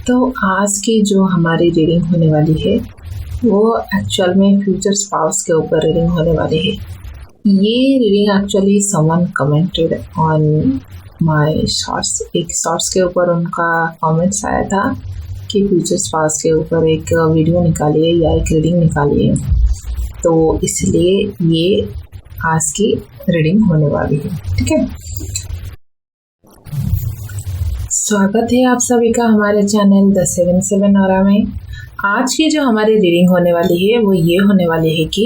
तो आज की जो हमारी रीडिंग होने वाली है वो एक्चुअल में फ्यूचर स्पाउस के ऊपर रीडिंग होने वाली है। ये reading actually someone commented on my shorts. एक शॉर्ट्स के ऊपर उनका कमेंट्स आया था कि फ्यूचर स्पाउस के ऊपर एक वीडियो निकालिए या एक रीडिंग निकालिए, तो इसलिए ये आज की रीडिंग होने वाली है। ठीक है, स्वागत है आप सभी का हमारे चैनल द 77 ऑरा में। आज की जो हमारी रीडिंग होने वाली है वो ये होने वाली है कि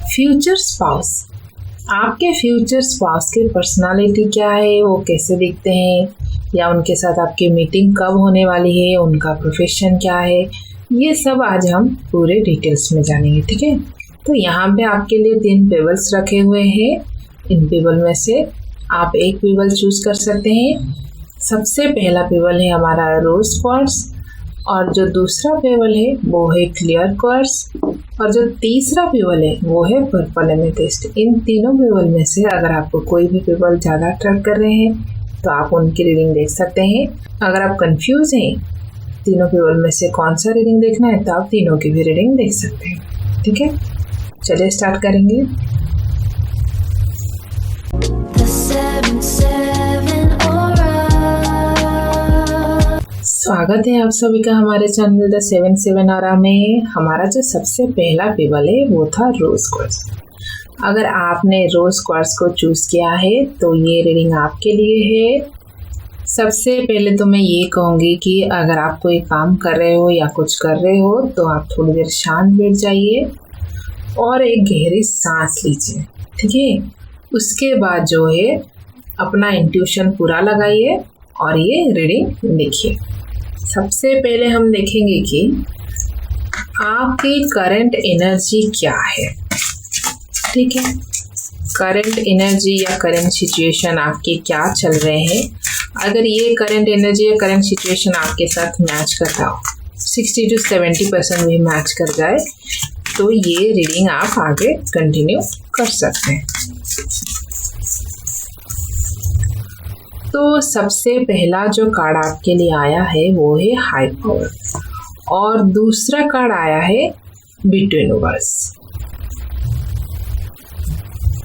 फ्यूचर स्पाउस, आपके फ्यूचर स्पाउस की पर्सनालिटी क्या है, वो कैसे दिखते हैं, या उनके साथ आपकी मीटिंग कब होने वाली है, उनका प्रोफेशन क्या है, ये सब आज हम पूरे डिटेल्स में जानेंगे। ठीक है, तो यहाँ पे आपके लिए 3 पेबल्स रखे हुए हैं। इन पेबल में से आप एक पेबल चूज कर सकते हैं। सबसे पहला पेबल है हमारा रोज क्वार्ट्ज, और जो दूसरा पेबल है वो है क्लियर क्वार्ट्ज, और जो तीसरा पेबल है वो है पर्पल एमेथिस्ट। इन तीनों पेबल में से अगर आपको कोई भी पेबल ज़्यादा अट्रैक्ट कर रहे हैं तो आप उनकी रीडिंग देख सकते हैं। अगर आप कंफ्यूज हैं तीनों पेबल में से कौन सा रीडिंग देखना है तो आप तीनों की भी रीडिंग देख सकते हैं। ठीक है, चलिए स्टार्ट करेंगे। स्वागत है आप सभी का हमारे चैनल द 77 ऑरा में। हमारा जो सबसे पहला पेबल है वो था रोज क्वार्ट्ज। अगर आपने रोज क्वार्ट्ज को चूज किया है तो ये रीडिंग आपके लिए है। सबसे पहले तो मैं ये कहूँगी कि अगर आप कोई काम कर रहे हो या कुछ कर रहे हो तो आप थोड़ी देर शांत बैठ जाइए और एक गहरी सांस लीजिए। ठीक है, उसके बाद जो है अपना इंट्यूशन पूरा लगाइए और ये रीडिंग देखिए। सबसे पहले हम देखेंगे कि आपकी करंट एनर्जी क्या है। ठीक है, करंट एनर्जी या करंट सिचुएशन आपके क्या चल रहे हैं। अगर ये करंट एनर्जी या करंट सिचुएशन आपके साथ मैच करता हो, 60 to 70% भी मैच कर जाए तो ये रीडिंग आप आगे कंटिन्यू कर सकते हैं। तो सबसे पहला जो कार्ड आपके लिए आया है वो है हाई पावर, और दूसरा कार्ड आया है बिटवीन वर्ल्ड्स।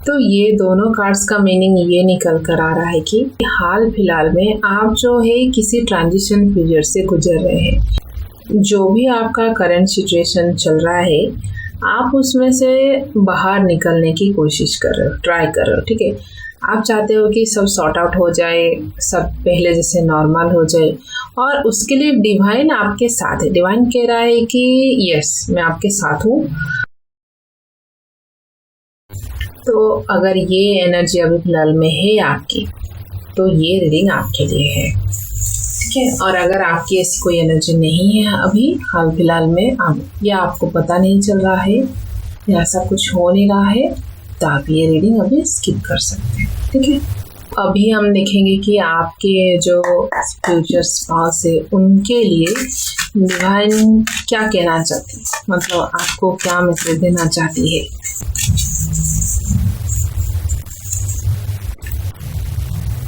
तो ये दोनों कार्ड्स का मीनिंग ये निकल कर आ रहा है कि हाल फिलहाल में आप जो है किसी ट्रांजिशन पीरियड से गुजर रहे हैं। जो भी आपका करंट सिचुएशन चल रहा है आप उसमें से बाहर निकलने की कोशिश कर रहे हो, ट्राई कर रहे हो। ठीक है, आप चाहते हो कि सब सॉर्ट आउट हो जाए, सब पहले जैसे नॉर्मल हो जाए, और उसके लिए डिवाइन आपके साथ है। डिवाइन कह रहा है कि यस, मैं आपके साथ हूँ। तो अगर ये एनर्जी अभी फिलहाल में है आपकी तो ये रीडिंग आपके लिए है। ठीक है, और अगर आपकी ऐसी कोई एनर्जी नहीं है अभी हाल फिलहाल में, या आपको पता नहीं चल रहा है या ऐसा कुछ हो नहीं रहा है, तो आप ये रीडिंग अभी स्किप कर सकते हैं। ठीक है, अभी हम देखेंगे कि आपके जो फ्यूचर स्पाउस है उनके लिए डिवाइन क्या कहना चाहती है, मतलब आपको क्या मैसेज देना चाहती है।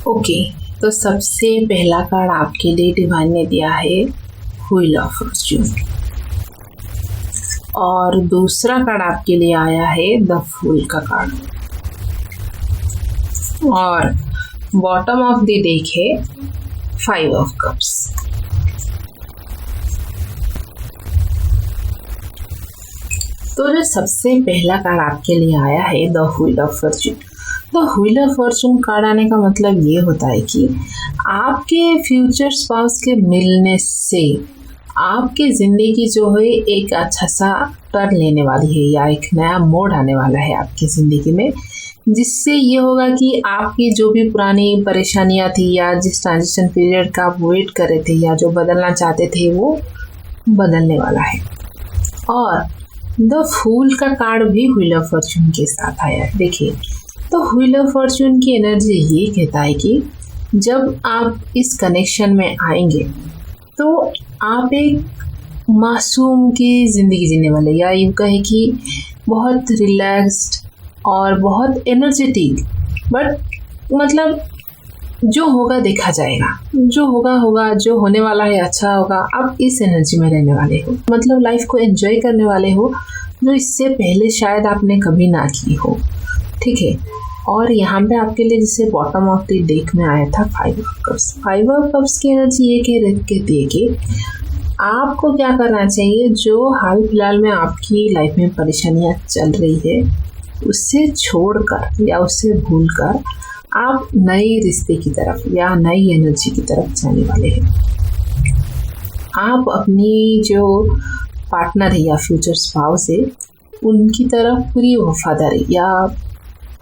ओके, तो सबसे पहला कार्ड आपके लिए डिवाइन ने दिया है व्हील ऑफ फॉर्च्यून, और दूसरा कार्ड आपके लिए आया है द फूल का कार्ड, और बॉटम ऑफ द डेक है 5 ऑफ कप्स। तो जो सबसे पहला कार्ड आपके लिए आया है द व्हील ऑफ फॉर्च्यून। तो व्हील ऑफ फॉर्च्यून कार्ड आने का मतलब ये होता है कि आपके फ्यूचर स्पाउस के मिलने से आपकी ज़िंदगी जो है एक अच्छा सा टर्न लेने वाली है, या एक नया मोड़ आने वाला है आपकी ज़िंदगी में, जिससे ये होगा कि आपकी जो भी पुरानी परेशानियां थी या जिस ट्रांजिशन पीरियड का आप वेट कर रहे थे या जो बदलना चाहते थे वो बदलने वाला है। और द फूल का कार्ड भी व्हील ऑफ फॉर्च्यून के साथ आया है। देखिए, तो व्हील ऑफ फॉर्च्यून की एनर्जी ये कहता है कि जब आप इस कनेक्शन में आएंगे तो आप एक मासूम की ज़िंदगी जीने वाले, या यूँ कहें कि बहुत रिलैक्स्ड और बहुत एनर्जेटिक, बट मतलब जो होगा देखा जाएगा, जो होगा होगा, जो होने वाला है अच्छा होगा। आप इस एनर्जी में रहने वाले हो, मतलब लाइफ को एंजॉय करने वाले हो, जो इससे पहले शायद आपने कभी ना की हो। ठीक है। और यहाँ पे आपके लिए जैसे बॉटम ऑफ द डेक में आया था 5 ऑफ कप्स। 5 ऑफ कप्स की एनर्जी ये कहती है कि आपको क्या करना चाहिए, जो हाल फिलहाल में आपकी लाइफ में परेशानियाँ चल रही है उससे छोड़कर या उससे भूलकर आप नए रिश्ते की तरफ या नई एनर्जी की तरफ जाने वाले हैं। आप अपनी जो पार्टनर है या फ्यूचर स्पाउस है उनकी तरफ पूरी वफादारी या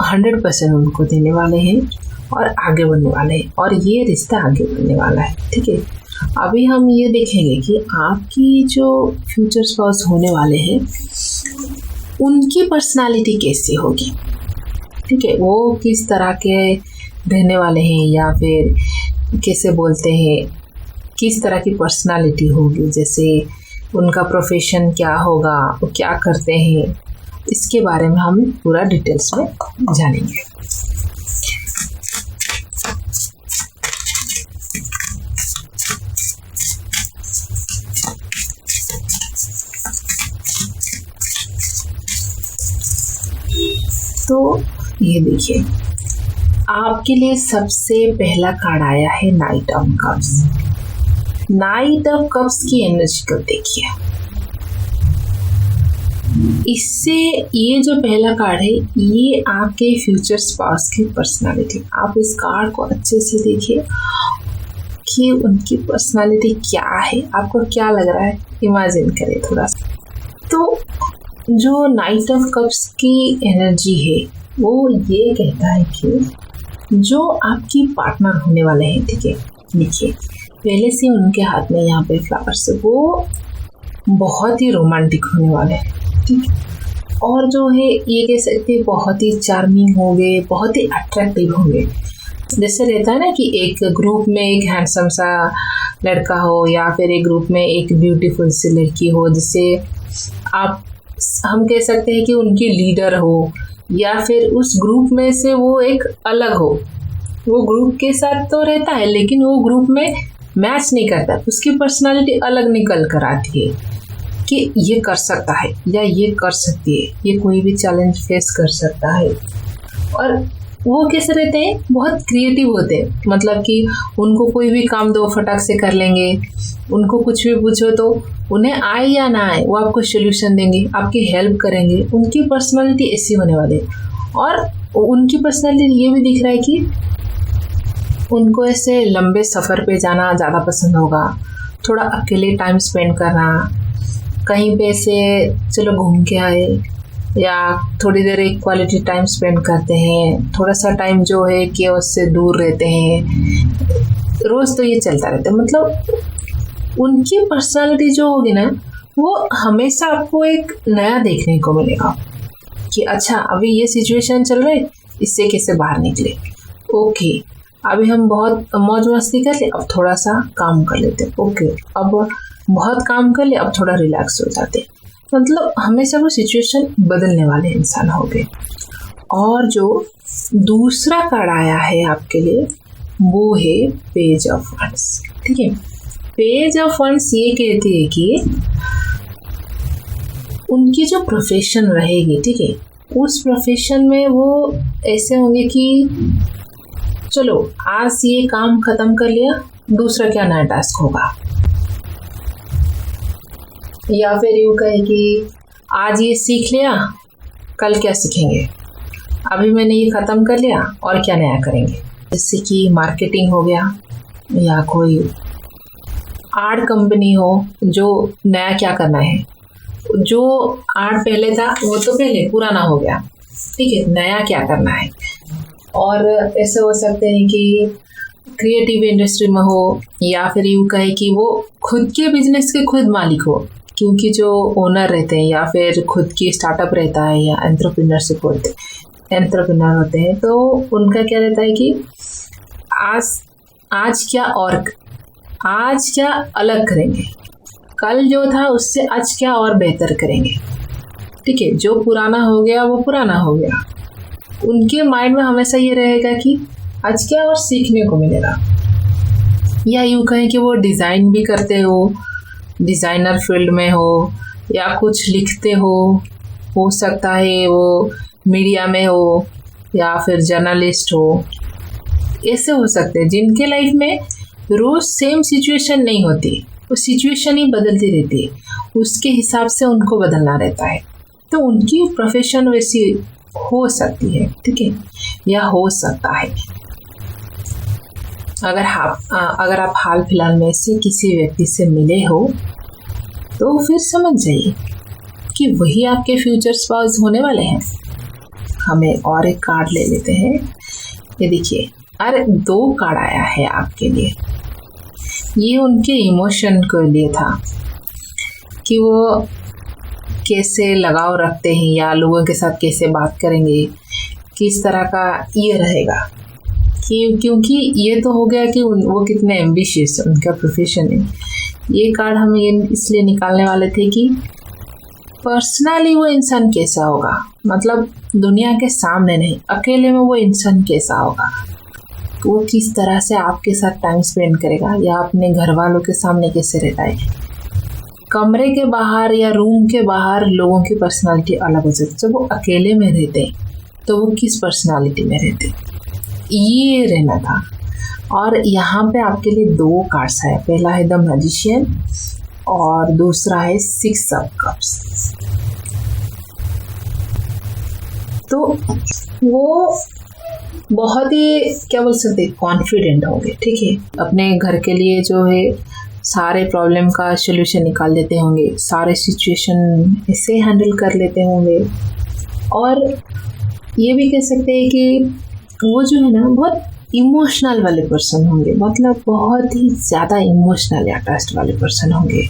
100% उनको देने वाले हैं और आगे बढ़ने वाले हैं, और ये रिश्ता आगे बढ़ने वाला है। ठीक है। अभी हम ये देखेंगे कि आपकी जो फ्यूचर स्पाउस होने वाले हैं उनकी पर्सनालिटी कैसी होगी। ठीक है। वो किस तरह के रहने वाले हैं या फिर कैसे बोलते हैं, किस तरह की पर्सनालिटी होगी, जैसे उनका प्रोफेशन क्या होगा, वो क्या करते हैं, इसके बारे में हम पूरा डिटेल्स में जानेंगे। तो ये देखिए, आपके लिए सबसे पहला कार्ड आया है night of cups. Night of cups की एनर्जी को देखिए। इससे ये जो पहला कार्ड है ये आपके फ्यूचर स्पाउस की पर्सनालिटी। आप इस कार्ड को अच्छे से देखिए कि उनकी पर्सनालिटी क्या है, आपको क्या लग रहा है, इमेजिन करें थोड़ा सा। तो जो नाइट ऑफ कप्स की एनर्जी है वो ये कहता है कि जो आपकी पार्टनर होने वाले हैं, ठीक है, देखिए पहले से उनके हाथ में यहाँ पे फ्लावर्स है, वो बहुत ही रोमांटिक होने वाले हैं। ठीक है। और जो है ये कह सकते हैं बहुत ही चार्मिंग होंगे, बहुत ही अट्रैक्टिव होंगे। जैसे रहता है ना कि एक ग्रुप में एक हैंडसम सा लड़का हो या फिर एक ग्रुप में एक ब्यूटीफुल सी लड़की हो, जिससे हम कह सकते हैं कि उनकी लीडर हो, या फिर उस ग्रुप में से वो एक अलग हो। वो ग्रुप के साथ तो रहता है लेकिन वो ग्रुप में मैच नहीं करता, उसकी पर्सनालिटी अलग निकल कर आती है कि ये कर सकता है या ये कर सकती है, ये कोई भी चैलेंज फेस कर सकता है। और वो कैसे रहते हैं, बहुत क्रिएटिव होते हैं, मतलब कि उनको कोई भी काम दो फटाक से कर लेंगे, उनको कुछ भी पूछो तो उन्हें आए या ना आए वो आपको सोल्यूशन देंगे, आपकी हेल्प करेंगे। उनकी पर्सनालिटी ऐसी होने वाली है। और उनकी पर्सनालिटी ये भी दिख रहा है कि उनको ऐसे लंबे सफ़र पे जाना ज़्यादा पसंद होगा, थोड़ा अकेले टाइम स्पेंड करना, कहीं पे से चलो घूम के आए, या थोड़ी देर एक क्वालिटी टाइम स्पेंड करते हैं, थोड़ा सा टाइम जो है कि उससे दूर रहते हैं। रोज़ तो ये चलता रहता है। मतलब उनकी पर्सनालिटी जो होगी ना वो हमेशा आपको एक नया देखने को मिलेगा कि अच्छा अभी ये सिचुएशन चल रही है, इससे कैसे बाहर निकले। ओके, अभी हम बहुत मौज मस्ती कर ले, अब थोड़ा सा काम कर लेते। ओके, अब बहुत काम कर ले, अब थोड़ा रिलैक्स हो जाते। मतलब हमेशा वो सिचुएशन बदलने वाले इंसान हो गए। और जो दूसरा कार्ड आया है आपके लिए वो है पेज ऑफ वंस। ठीक है। पेज ऑफ वंस ये कहती है कि उनकी जो प्रोफेशन रहेगी, ठीक है, उस प्रोफेशन में वो ऐसे होंगे कि चलो आज ये काम खत्म कर लिया, दूसरा क्या नया टास्क होगा। या फिर यूँ कहे कि आज ये सीख लिया, कल क्या सीखेंगे, अभी मैंने ये ख़त्म कर लिया और क्या नया करेंगे। जैसे कि मार्केटिंग हो गया या कोई आर्ट कंपनी हो, जो नया क्या करना है। जो आर्ट पहले था वो तो पहले पुराना हो गया, ठीक है, नया क्या करना है। और ऐसे हो सकते हैं कि क्रिएटिव इंडस्ट्री में हो, या फिर यूँ कहे कि वो खुद के बिजनेस के खुद मालिक हो, क्योंकि जो ओनर रहते हैं या फिर खुद की स्टार्टअप रहता है या एंटरप्रेन्योरशिप एंटरप्रेन्योर होते हैं, तो उनका क्या रहता है कि आज क्या अलग करेंगे, कल जो था उससे आज क्या और बेहतर करेंगे। ठीक है, जो पुराना हो गया वो पुराना हो गया। उनके माइंड में हमेशा ये रहेगा कि आज क्या और सीखने को मिलेगा। या यूँ कहें कि वो डिज़ाइन भी करते हो, डिज़ाइनर फील्ड में हो, या कुछ लिखते हो सकता है वो मीडिया में हो या फिर जर्नलिस्ट हो, ऐसे हो सकते हैं जिनके लाइफ में रोज़ सेम सिचुएशन नहीं होती, वो सिचुएशन ही बदलती रहती है, उसके हिसाब से उनको बदलना रहता है। तो उनकी प्रोफेशन वैसी हो सकती है, ठीक है, या हो सकता है। अगर आप हाल फिलहाल में से किसी व्यक्ति से मिले हो तो फिर समझ जाइए कि वही आपके फ्यूचर स्पाउस होने वाले हैं। हमें और एक कार्ड ले लेते हैं। ये देखिए, अरे 2 कार्ड आया है आपके लिए। ये उनके इमोशन के लिए था कि वो कैसे लगाव रखते हैं या लोगों के साथ कैसे बात करेंगे, किस तरह का ये रहेगा। क्योंकि ये तो हो गया कि वो कितने एम्बिशियस उनका प्रोफेशन है। ये कार्ड हम ये इसलिए निकालने वाले थे कि पर्सनली वो इंसान कैसा होगा, मतलब दुनिया के सामने नहीं, अकेले में वो इंसान कैसा होगा, वो किस तरह से आपके साथ टाइम स्पेंड करेगा या अपने घर वालों के सामने कैसे रहता है। कमरे के बाहर या रूम के बाहर लोगों की पर्सनालिटी अलग हो सकती है। जब वो अकेले में रहते तो वो किस पर्सनालिटी में रहते, ये रहना था। और यहाँ पे आपके लिए 2 कार्ड्स है। पहला है द मैजिशियन और दूसरा है 6 ऑफ कप्स। तो वो बहुत ही क्या बोल सकते, कॉन्फिडेंट होंगे, ठीक है, अपने घर के लिए जो है सारे प्रॉब्लम का सोल्यूशन निकाल देते होंगे, सारे सिचुएशन ऐसे हैंडल कर लेते होंगे। और ये भी कह सकते हैं कि वो जो है ना बहुत इमोशनल वाले पर्सन होंगे, मतलब बहुत ही ज़्यादा इमोशनल अटैच्ड वाले पर्सन होंगे।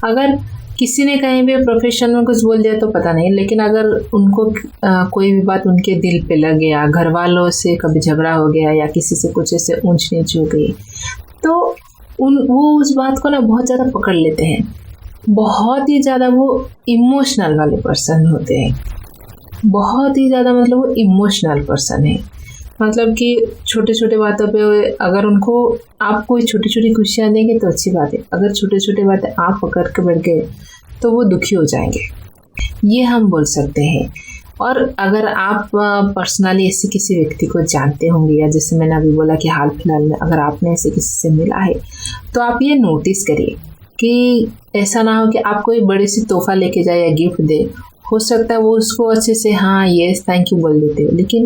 अगर किसी ने कहीं भी प्रोफेशन में कुछ बोल दिया तो पता नहीं, लेकिन अगर उनको कोई भी बात उनके दिल पे लग गया, घर वालों से कभी झगड़ा हो गया या किसी से कुछ ऐसे ऊंच नीच हो गई, तो वो उस बात को ना बहुत ज़्यादा पकड़ लेते हैं। बहुत ही ज़्यादा वो इमोशनल वाले पर्सन होते हैं, बहुत ही ज़्यादा, मतलब वो इमोशनल पर्सन है। मतलब कि छोटे छोटे बातों पे अगर उनको आप कोई छोटी छोटी खुशियाँ देंगे तो अच्छी बात है, अगर छोटे छोटे बातें आप पकड़ के बैठ गए तो वो दुखी हो जाएंगे, ये हम बोल सकते हैं। और अगर आप पर्सनली ऐसे किसी व्यक्ति को जानते होंगे, या जैसे मैंने अभी बोला कि हाल फिलहाल में अगर आपने ऐसे किसी से मिला है, तो आप ये नोटिस करिए कि ऐसा ना हो कि आप कोई बड़ी सी तोहफा लेके जाए या गिफ्ट दे। हो सकता है वो उसको अच्छे से हाँ यस थैंक यू बोल देते हो, लेकिन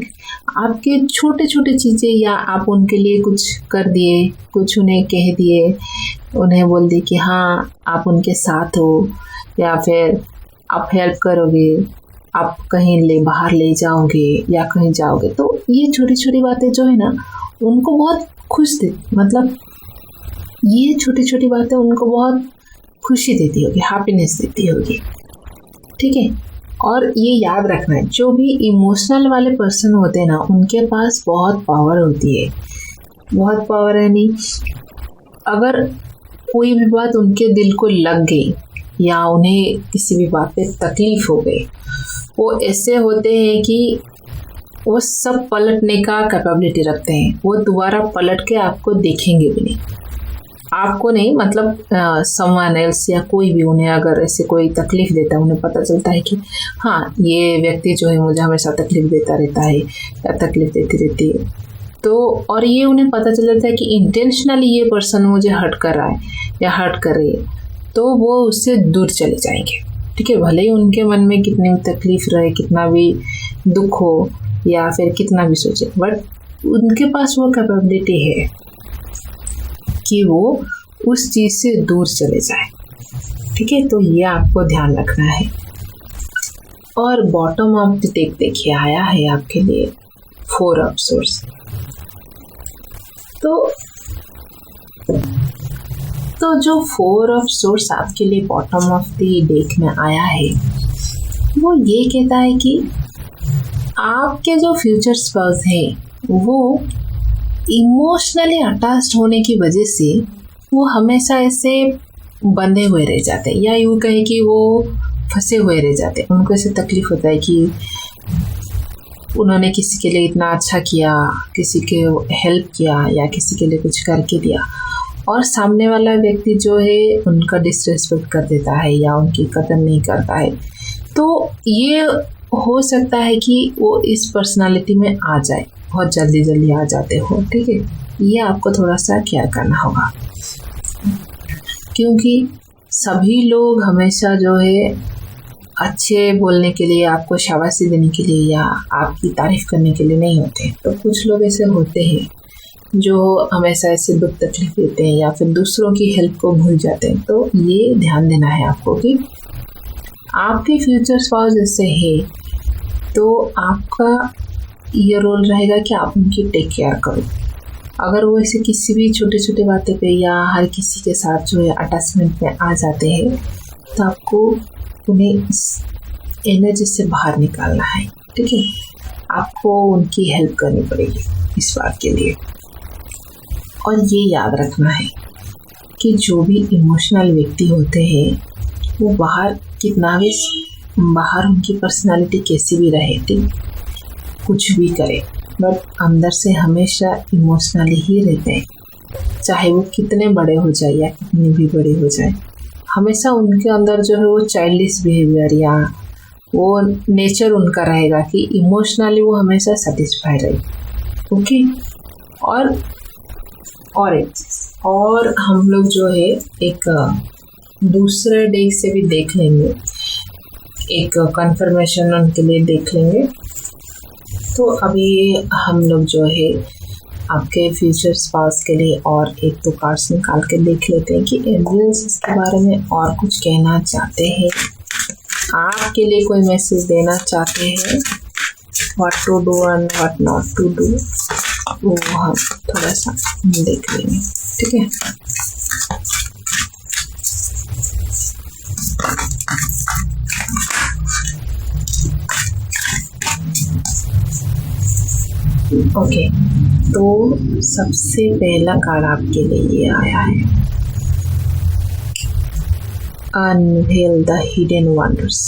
आपके छोटे छोटे चीज़ें या आप उनके लिए कुछ कर दिए, कुछ उन्हें कह दिए, उन्हें बोल दिए कि हाँ आप उनके साथ हो, या फिर आप हेल्प करोगे, आप कहीं बाहर ले जाओगे या कहीं जाओगे, तो ये छोटी छोटी बातें जो है ना उनको बहुत खुश देती, मतलब ये छोटी छोटी बातें उनको बहुत खुशी देती होगी, हैप्पीनेस देती होगी, ठीक है। और ये याद रखना है, जो भी इमोशनल वाले पर्सन होते हैं ना उनके पास बहुत पावर होती है, बहुत पावर है। नहीं, अगर कोई भी बात उनके दिल को लग गई या उन्हें किसी भी बात पे तकलीफ हो गई, वो ऐसे होते हैं कि वो सब पलटने का कैपेबिलिटी रखते हैं, वो दोबारा पलट के आपको देखेंगे भी नहीं, आपको नहीं, मतलब समवन एल्स या कोई भी उन्हें अगर ऐसे कोई तकलीफ देता है, उन्हें पता चलता है कि हाँ ये व्यक्ति जो है मुझे हमेशा तकलीफ देता रहता है या तकलीफ देती रहती है, तो और ये उन्हें पता चल जाता है कि इंटेंशनली ये पर्सन मुझे हर्ट कर रहा है या हर्ट कर रही है, तो वो उससे दूर चले जाएंगे, ठीक है। भले ही उनके मन में कितनी भी तकलीफ रहे, कितना भी दुख हो या फिर कितना भी सोचे, बट उनके पास वो कैपेबिलिटी है कि वो उस चीज़ से दूर चले जाए, ठीक है। तो ये आपको ध्यान रखना है। और बॉटम ऑफ द डेक देखिए आया है आपके लिए 4 ऑफ सोर्स। तो जो 4 ऑफ सोर्स आपके लिए बॉटम ऑफ द डेक में आया है वो ये कहता है कि आपके जो फ्यूचर स्पाउस है वो इमोशनली अटैच्ड होने की वजह से वो हमेशा ऐसे बंधे हुए रह जाते हैं, या यूँ कहें कि वो फंसे हुए रह जाते हैं। उनको ऐसे तकलीफ होता है कि उन्होंने किसी के लिए इतना अच्छा किया, किसी के हेल्प किया या किसी के लिए कुछ करके दिया, और सामने वाला व्यक्ति जो है उनका डिसरिस्पेक्ट कर देता है या उनकी कदर नहीं करता है, तो ये हो सकता है कि वो इस पर्सनालिटी में आ जाए, बहुत जल्दी आ जाते हो। ठीक है, ये आपको थोड़ा सा केयर करना होगा, क्योंकि सभी लोग हमेशा जो है अच्छे बोलने के लिए, आपको शाबाशी देने के लिए या आपकी तारीफ करने के लिए नहीं होते। तो कुछ लोग ऐसे होते हैं जो हमेशा ऐसे दुख तकलीफ देते हैं या फिर दूसरों की हेल्प को भूल जाते हैं। तो ये ध्यान देना है आपको कि आपके फ्यूचर स्पाउस जैसे है तो आपका ये रोल रहेगा कि आप उनकी टेक केयर करो। अगर वो ऐसे किसी भी छोटे बातें पे या हर किसी के साथ जो है अटैचमेंट में आ जाते हैं, तो आपको उन्हें इस एनर्जी से बाहर निकालना है। ठीक है, आपको उनकी हेल्प करनी पड़ेगी इस बात के लिए। और ये याद रखना है कि जो भी इमोशनल व्यक्ति होते हैं वो बाहर कितना भी बाहर उनकी पर्सनालिटी कैसी भी रहे, ठीक, कुछ भी करे, बट अंदर से हमेशा इमोशनली ही रहते हैं। चाहे वो कितने बड़े हो जाए या कितने भी बड़े हो जाए, हमेशा उनके अंदर जो है वो चाइल्डिश बिहेवियर या वो नेचर उनका रहेगा कि इमोशनली वो हमेशा सेटिस्फाई रहे। ओके, और हम लोग जो है एक दूसरे डेक से भी देख लेंगे, एक कंफर्मेशन उनके लिए देख लेंगे। तो अभी हम लोग जो है आपके फ्यूचर स्पाउस के लिए और एक दो कार्ड्स निकाल के देख लेते हैं कि एंजल्स इसके बारे में और कुछ कहना चाहते हैं, आपके लिए कोई मैसेज देना चाहते हैं, what to do and what not to do, वो हम थोड़ा सा देख लेंगे। ठीक है, ओके, तो सबसे पहला कार्ड आपके लिए ये आया है, unwell the hidden wonders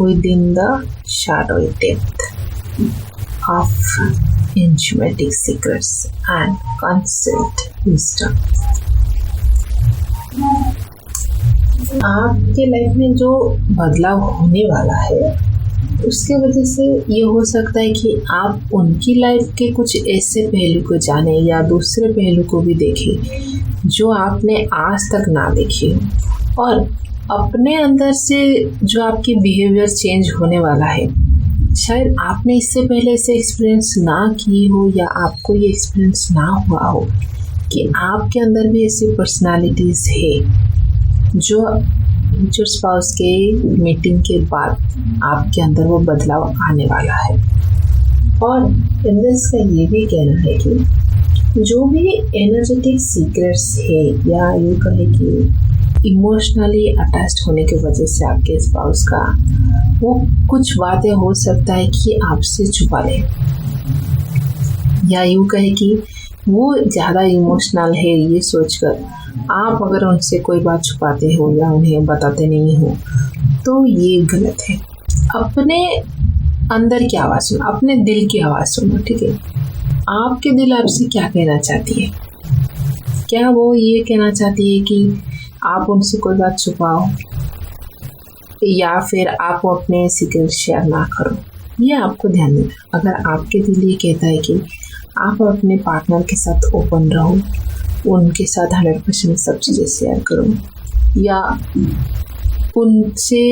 within the shadowy depth of enigmatic secrets and concealed wisdom। आपके लाइफ में जो बदलाव होने वाला है उसके वजह से ये हो सकता है कि आप उनकी लाइफ के कुछ ऐसे पहलू को जाने या दूसरे पहलू को भी देखें जो आपने आज तक ना देखे हो, और अपने अंदर से जो आपकी बिहेवियर चेंज होने वाला है, शायद आपने इससे पहले से एक्सपीरियंस ना की हो या आपको ये एक्सपीरियंस ना हुआ हो कि आपके अंदर भी ऐसी पर्सनालिटीज़ है जो फ्यूचर स्पाउस के मीटिंग के बाद आपके अंदर वो बदलाव आने वाला है। और एंजल्स का ये भी कहना है कि जो भी एनर्जेटिक सीक्रेट्स है या यूँ कहे कि इमोशनली अटैच्ड होने की वजह से आपके स्पाउस का वो कुछ बातें हो सकता है कि आपसे छुपा ले, या यूँ कहे कि वो ज़्यादा इमोशनल है ये सोचकर आप अगर उनसे कोई बात छुपाते हो या उन्हें बताते नहीं हो तो ये गलत है। अपने अंदर की आवाज़ सुनो, अपने दिल की आवाज़ सुनो। ठीक है, आपके दिल आपसे क्या कहना चाहती है? क्या वो ये कहना चाहती है कि आप उनसे कोई बात छुपाओ या फिर आप अपने सीक्रेट शेयर ना करो? ये आपको ध्यान देना। अगर आपके दिल ये कहता है कि आप अपने पार्टनर के साथ ओपन रहो, उनके साथ 100% सब चीज़ें शेयर करो, या उनसे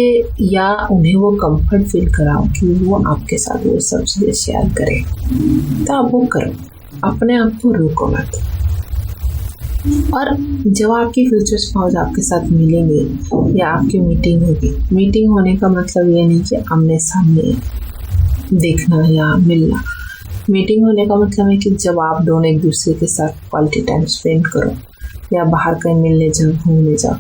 या उन्हें वो कंफर्ट फील कराओ कि वो आपके साथ वो सब चीज़ें शेयर करें, तो आप वो करो, अपने आप को रोको मत। और जब आपके फ्यूचर स्पाउस आपके साथ मिलेंगे या आपकी मीटिंग होगी, मीटिंग होने का मतलब ये नहीं कि आमने सामने देखना या मिलना। मीटिंग होने का मतलब है कि जब आप दोनों एक दूसरे के साथ क्वालिटी टाइम स्पेंड करो या बाहर कहीं मिलने जाओ, घूमने जाओ,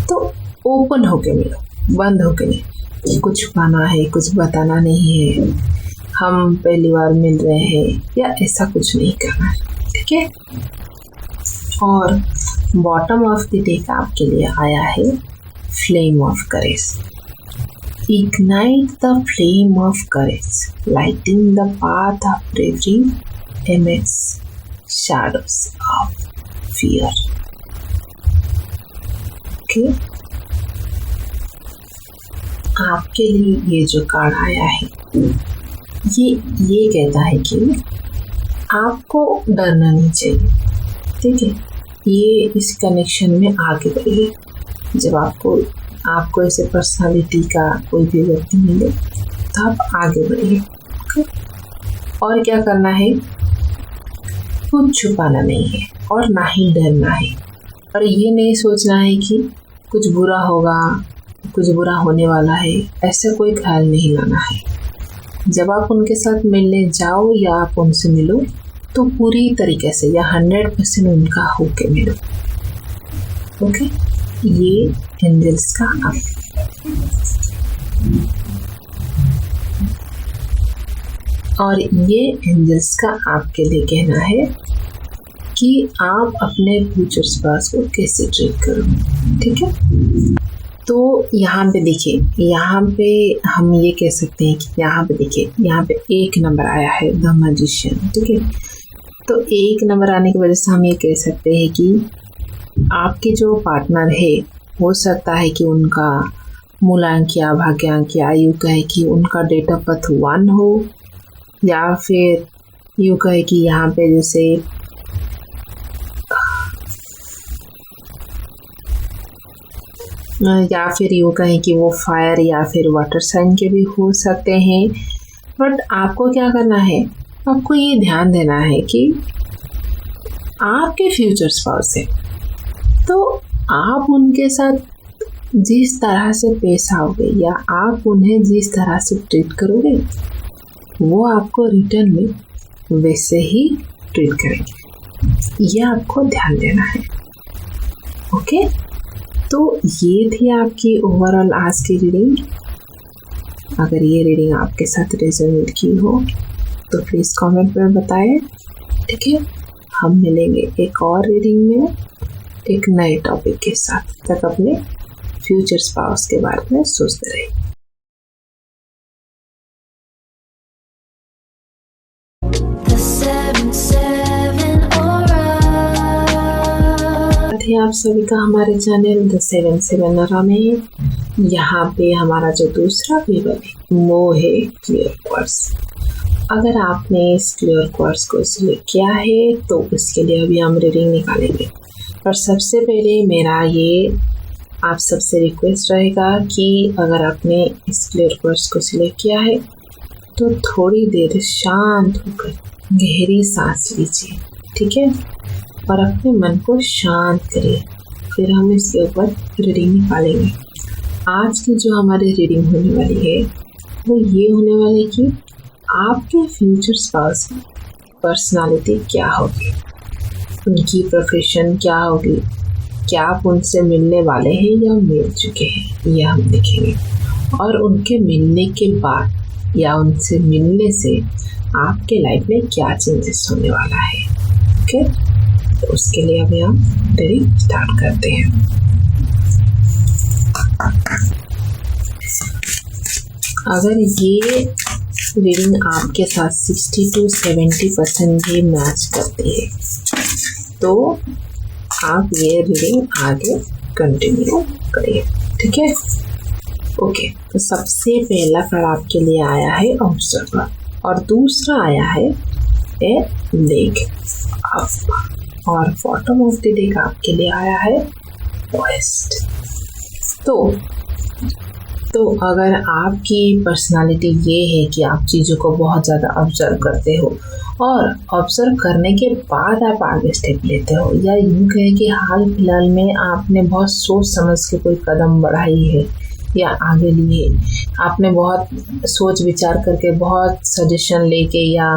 तो ओपन होके मिलो, बंद होके नहीं कि कुछ छुपाना है, कुछ बताना नहीं है, हम पहली बार मिल रहे हैं या ऐसा कुछ नहीं करना है। ठीक है, और बॉटम ऑफ द डेक आपके लिए आया है flame of courage. Ignite the flame of courage, lighting the path of bravery amidst shadows of fear. Okay? आपके लिए ये जो कार्ड आया है ये कहता है कि आपको डरना नहीं चाहिए, ठीक है। ये इस कनेक्शन में आगे बढ़िए। जब आपको ऐसे पर्सनालिटी का कोई भी व्यक्ति मिले तो आप आगे बढ़िए, ओके। और क्या करना है, कुछ छुपाना नहीं है और ना ही डरना है, और ये नहीं सोचना है कि कुछ बुरा होगा, कुछ बुरा होने वाला है, ऐसा कोई ख्याल नहीं लाना है। जब आप उनके साथ मिलने जाओ या आप उनसे मिलो तो पूरी तरीके से या 100% उनका होके मिलो, ओके। ये एंजल्स का आप और ये एंजल्स का आपके लिए कहना है कि आप अपने फ्यूचर स्पाउस को कैसे ट्रीट करो, ठीक है। तो यहाँ पे देखिए, यहाँ पे हम ये कह सकते हैं कि यहाँ पे देखिए, यहाँ पे 1 नंबर आया है, द मैजिशियन, ठीक है। तो 1 नंबर आने की वजह से हम ये कह सकते हैं कि आपके जो पार्टनर है हो सकता है कि उनका मूलांक या भाग्यांक या यूँ कहे कि उनका डेट ऑफ बर्थ 1 हो, या फिर यूँ कहे कि यहाँ पे जैसे या फिर यूँ कहें कि वो फायर या फिर वाटर साइन के भी हो सकते हैं। बट आपको क्या करना है, आपको ये ध्यान देना है कि आपके फ्यूचर स्पाउस है तो आप उनके साथ जिस तरह से पेश आओगे या आप उन्हें जिस तरह से ट्रीट करोगे वो आपको रिटर्न में वैसे ही ट्रीट करेंगे। ये आपको ध्यान देना है, ओके। तो ये थी आपकी ओवरऑल आज की रीडिंग। अगर ये रीडिंग आपके साथ रेजोनेट की हो तो प्लीज़ कमेंट में बताएं, ठीक है। हम मिलेंगे एक और रीडिंग में एक नए टॉपिक के साथ। तक अपने फ्यूचर स्पाउस के बारे में सोचते रहिए। आप सभी का हमारे चैनल द 7/7 ऑरा में। यहाँ पे हमारा जो दूसरा पेपर है वो है क्लियर क्वार्ट्ज। अगर आपने इस क्लियर क्वार्ट्ज को सिलेक्ट किया है तो उसके लिए अभी हम रीडिंग निकालेंगे। पर सबसे पहले मेरा ये आप सबसे रिक्वेस्ट रहेगा कि अगर आपने इस क्लियर क्वार्ट्ज को सिलेक्ट किया है तो थोड़ी देर शांत होकर गहरी सांस लीजिए, ठीक है, और अपने मन को शांत करिए। फिर हम इसके ऊपर रीडिंग निकालेंगे। आज की जो हमारी रीडिंग होने वाली है वो ये होने वाली है कि आपके फ्यूचर स्पाउस की पर्सनालिटी क्या होगी, उनकी प्रोफेशन क्या होगी, क्या आप उनसे मिलने वाले हैं या मिल चुके हैं, यह हम देखेंगे। और उनके मिलने के बाद या उनसे मिलने से आपके लाइफ में क्या चेंजेस होने वाला है, ओके। तो उसके लिए अभी हम रीडिंग स्टार्ट करते हैं। अगर ये रीडिंग आपके साथ 60 to 70% भी मैच करती है तो आप ये रीडिंग आगे कंटिन्यू करिए, ठीक है, ओके। तो सबसे पहला कार्ड आपके लिए आया है ऑब्जर्वर और दूसरा आया है ए लेग अप और बॉटम ऑफ द डेक आपके लिए आया है वेस्ट। तो अगर आपकी पर्सनालिटी ये है कि आप चीज़ों को बहुत ज़्यादा ऑब्जर्व करते हो और ऑब्जर्व करने के बाद आप आगे स्टेप लेते हो, या यूँ कहें कि हाल फिलहाल में आपने बहुत सोच समझ के कोई कदम बढ़ाई है या आगे लिए, आपने बहुत सोच विचार करके बहुत सजेशन लेके या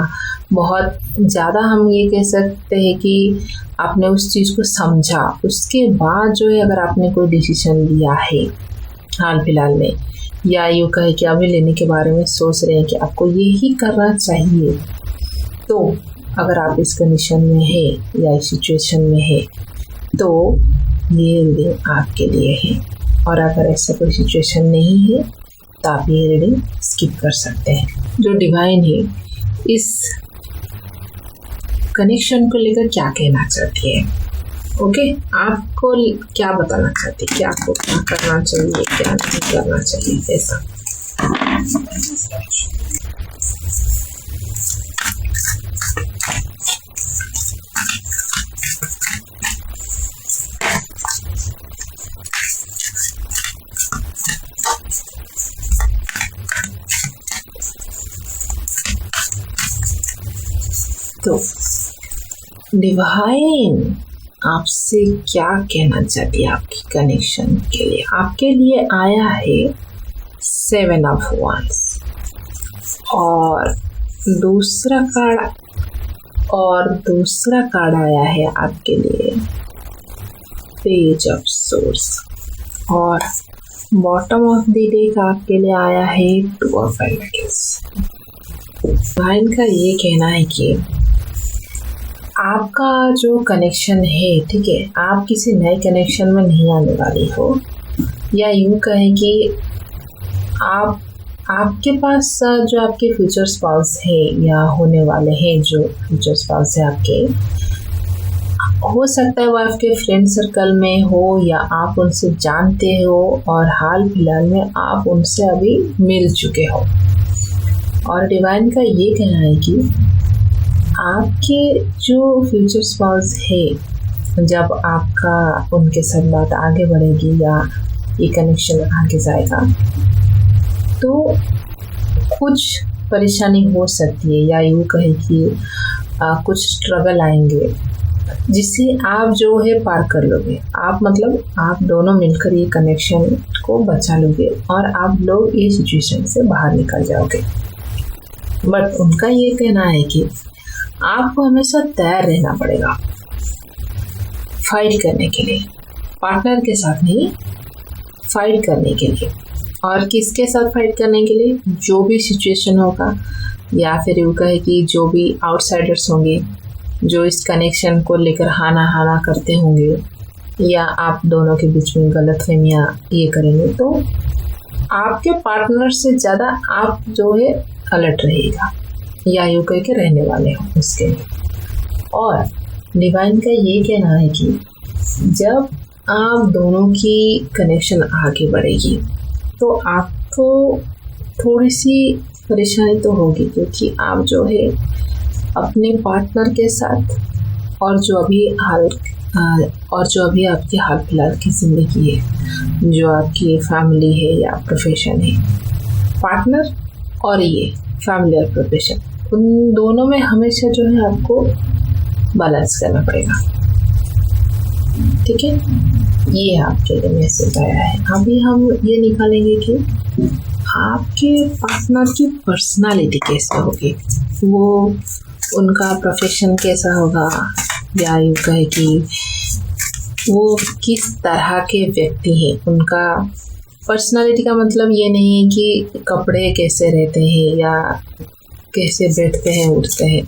बहुत ज़्यादा हम ये कह सकते हैं कि आपने उस चीज़ को समझा, उसके बाद जो है अगर आपने कोई डिसीजन लिया है हाल फिलहाल में या यूँ कहे कि अभी लेने के बारे में सोच रहे हैं कि आपको यही करना चाहिए, तो अगर आप इस कंडीशन में है या इस सिचुएशन में है तो ये रीडिंग आपके लिए है। और अगर ऐसा कोई सिचुएशन नहीं है तो आप ये रीडिंग स्किप कर सकते हैं। जो डिवाइन है इस कनेक्शन को लेकर क्या कहना चाहती है, ओके, आपको क्या बताना चाहती है, क्या आपको क्या करना चाहिए, क्या नहीं करना चाहिए, ऐसा। तो डिवाइन आपसे क्या कहना चाहती है आपकी कनेक्शन के लिए। आपके लिए आया है 7 ऑफ वांड्स और दूसरा कार्ड आया है आपके लिए पेज ऑफ सोर्स और बॉटम ऑफ द डेक आपके लिए आया है 2 ऑफ पेंटिकल्स। डिवाइन का ये कहना है कि आपका जो कनेक्शन है, ठीक है, आप किसी नए कनेक्शन में नहीं आने वाली हो, या यूँ कहें कि आपके पास जो आपके फ्यूचर स्पाउस है या होने वाले हैं जो फ्यूचर स्पाउस है आपके, हो सकता है वो आपके फ्रेंड सर्कल में हो या आप उनसे जानते हो और हाल फिलहाल में आप उनसे अभी मिल चुके हो। और डिवाइन का ये कहना है कि आपके जो फ्यूचर स्पाउस है, जब आपका उनके साथ बात आगे बढ़ेगी या ये कनेक्शन आगे जाएगा तो कुछ परेशानी हो सकती है, या यूँ कहें कि कुछ स्ट्रगल आएंगे जिससे आप जो है पार कर लोगे। आप मतलब आप दोनों मिलकर ये कनेक्शन को बचा लोगे और आप लोग ये सिचुएशन से बाहर निकल जाओगे। बट उनका ये कहना है कि आपको हमेशा तैयार रहना पड़ेगा फाइट करने के लिए, पार्टनर के साथ नहीं, फाइट करने के लिए। और किसके साथ फाइट करने के लिए? जो भी सिचुएशन होगा, या फिर यूँ कहे कि जो भी आउटसाइडर्स होंगे जो इस कनेक्शन को लेकर हाना करते होंगे, या आप दोनों के बीच में गलतफहमियां ये करेंगे, तो आपके पार्टनर से ज़्यादा आप जो है अलर्ट रहेगा या यूँ कह के रहने वाले हो उसके लिए। और डिवाइन का ये कहना है कि जब आप दोनों की कनेक्शन आगे बढ़ेगी तो आपको थोड़ी सी परेशानी तो होगी, क्योंकि आप जो है अपने पार्टनर के साथ और जो अभी आपकी हाल फिलहाल की ज़िंदगी है, जो आपकी फैमिली है या प्रोफेशन है, पार्टनर और ये फैमिली और प्रोफेशन, उन दोनों में हमेशा जो है आपको बैलेंस करना पड़ेगा। ठीक है, ये आपके लिए मैसेज आया है। अभी हम ये निकालेंगे कि आपके पार्टनर की पर्सनालिटी कैसे होगी, वो उनका प्रोफेशन कैसा होगा, या यूँ कहे कि वो किस तरह के व्यक्ति हैं। उनका पर्सनालिटी का मतलब ये नहीं है कि कपड़े कैसे रहते हैं या कैसे बैठते हैं उठते हैं।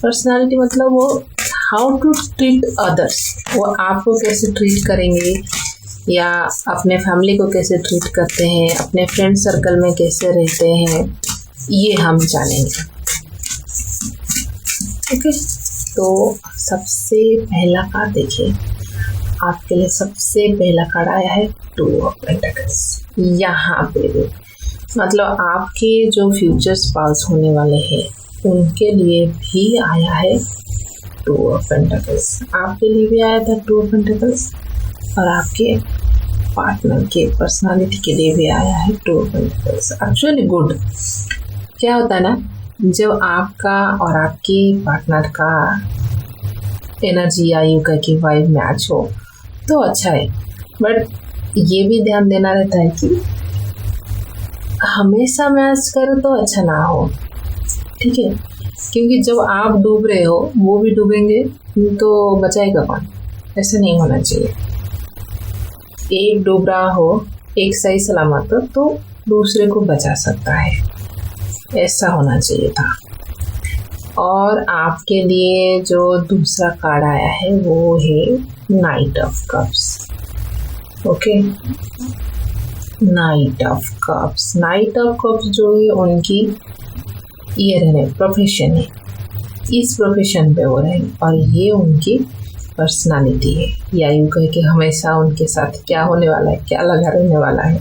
पर्सनालिटी मतलब वो हाउ टू ट्रीट अदर्स, वो आपको कैसे ट्रीट करेंगे या अपने फैमिली को कैसे ट्रीट करते हैं, अपने फ्रेंड सर्कल में कैसे रहते हैं, ये हम जानेंगे। ओके, तो सबसे पहला कार्ड देखिए, आपके लिए सबसे पहला कार्ड आया है 2 ऑफ पेंटिकल्स। यहाँ पे भी मतलब आपके जो फ्यूचर स्पाउस होने वाले हैं उनके लिए भी आया है 2 ऑफ पेंटिकल्स। आपके लिए भी आया था 2 ऑफ पेंटिकल्स और आपके पार्टनर के पर्सनालिटी के लिए भी आया है 2 ऑफ पेंटिकल्स। Actually good. क्या होता है ना, जब आपका और आपके पार्टनर का एनर्जी या यूँ कह की वाइब मैच हो तो अच्छा है, बट ये भी ध्यान देना रहता है कि हमेशा मैच करो तो अच्छा ना हो। ठीक है, क्योंकि जब आप डूब रहे हो वो भी डूबेंगे तो बचाएगा कौन? ऐसा नहीं होना चाहिए। एक डूब रहा हो, एक सही सलामत हो तो दूसरे को बचा सकता है, ऐसा होना चाहिए था। और आपके लिए जो दूसरा कार्ड आया है वो है night of cups. Okay, night of cups. Night of cups जो है उनकी ये रहने प्रोफेशन है, इस प्रोफेशन पे वो रहेंगे और ये उनकी पर्सनालिटी है, या यूँ कहे कि हमेशा उनके साथ क्या होने वाला है, क्या लगा रहने वाला है।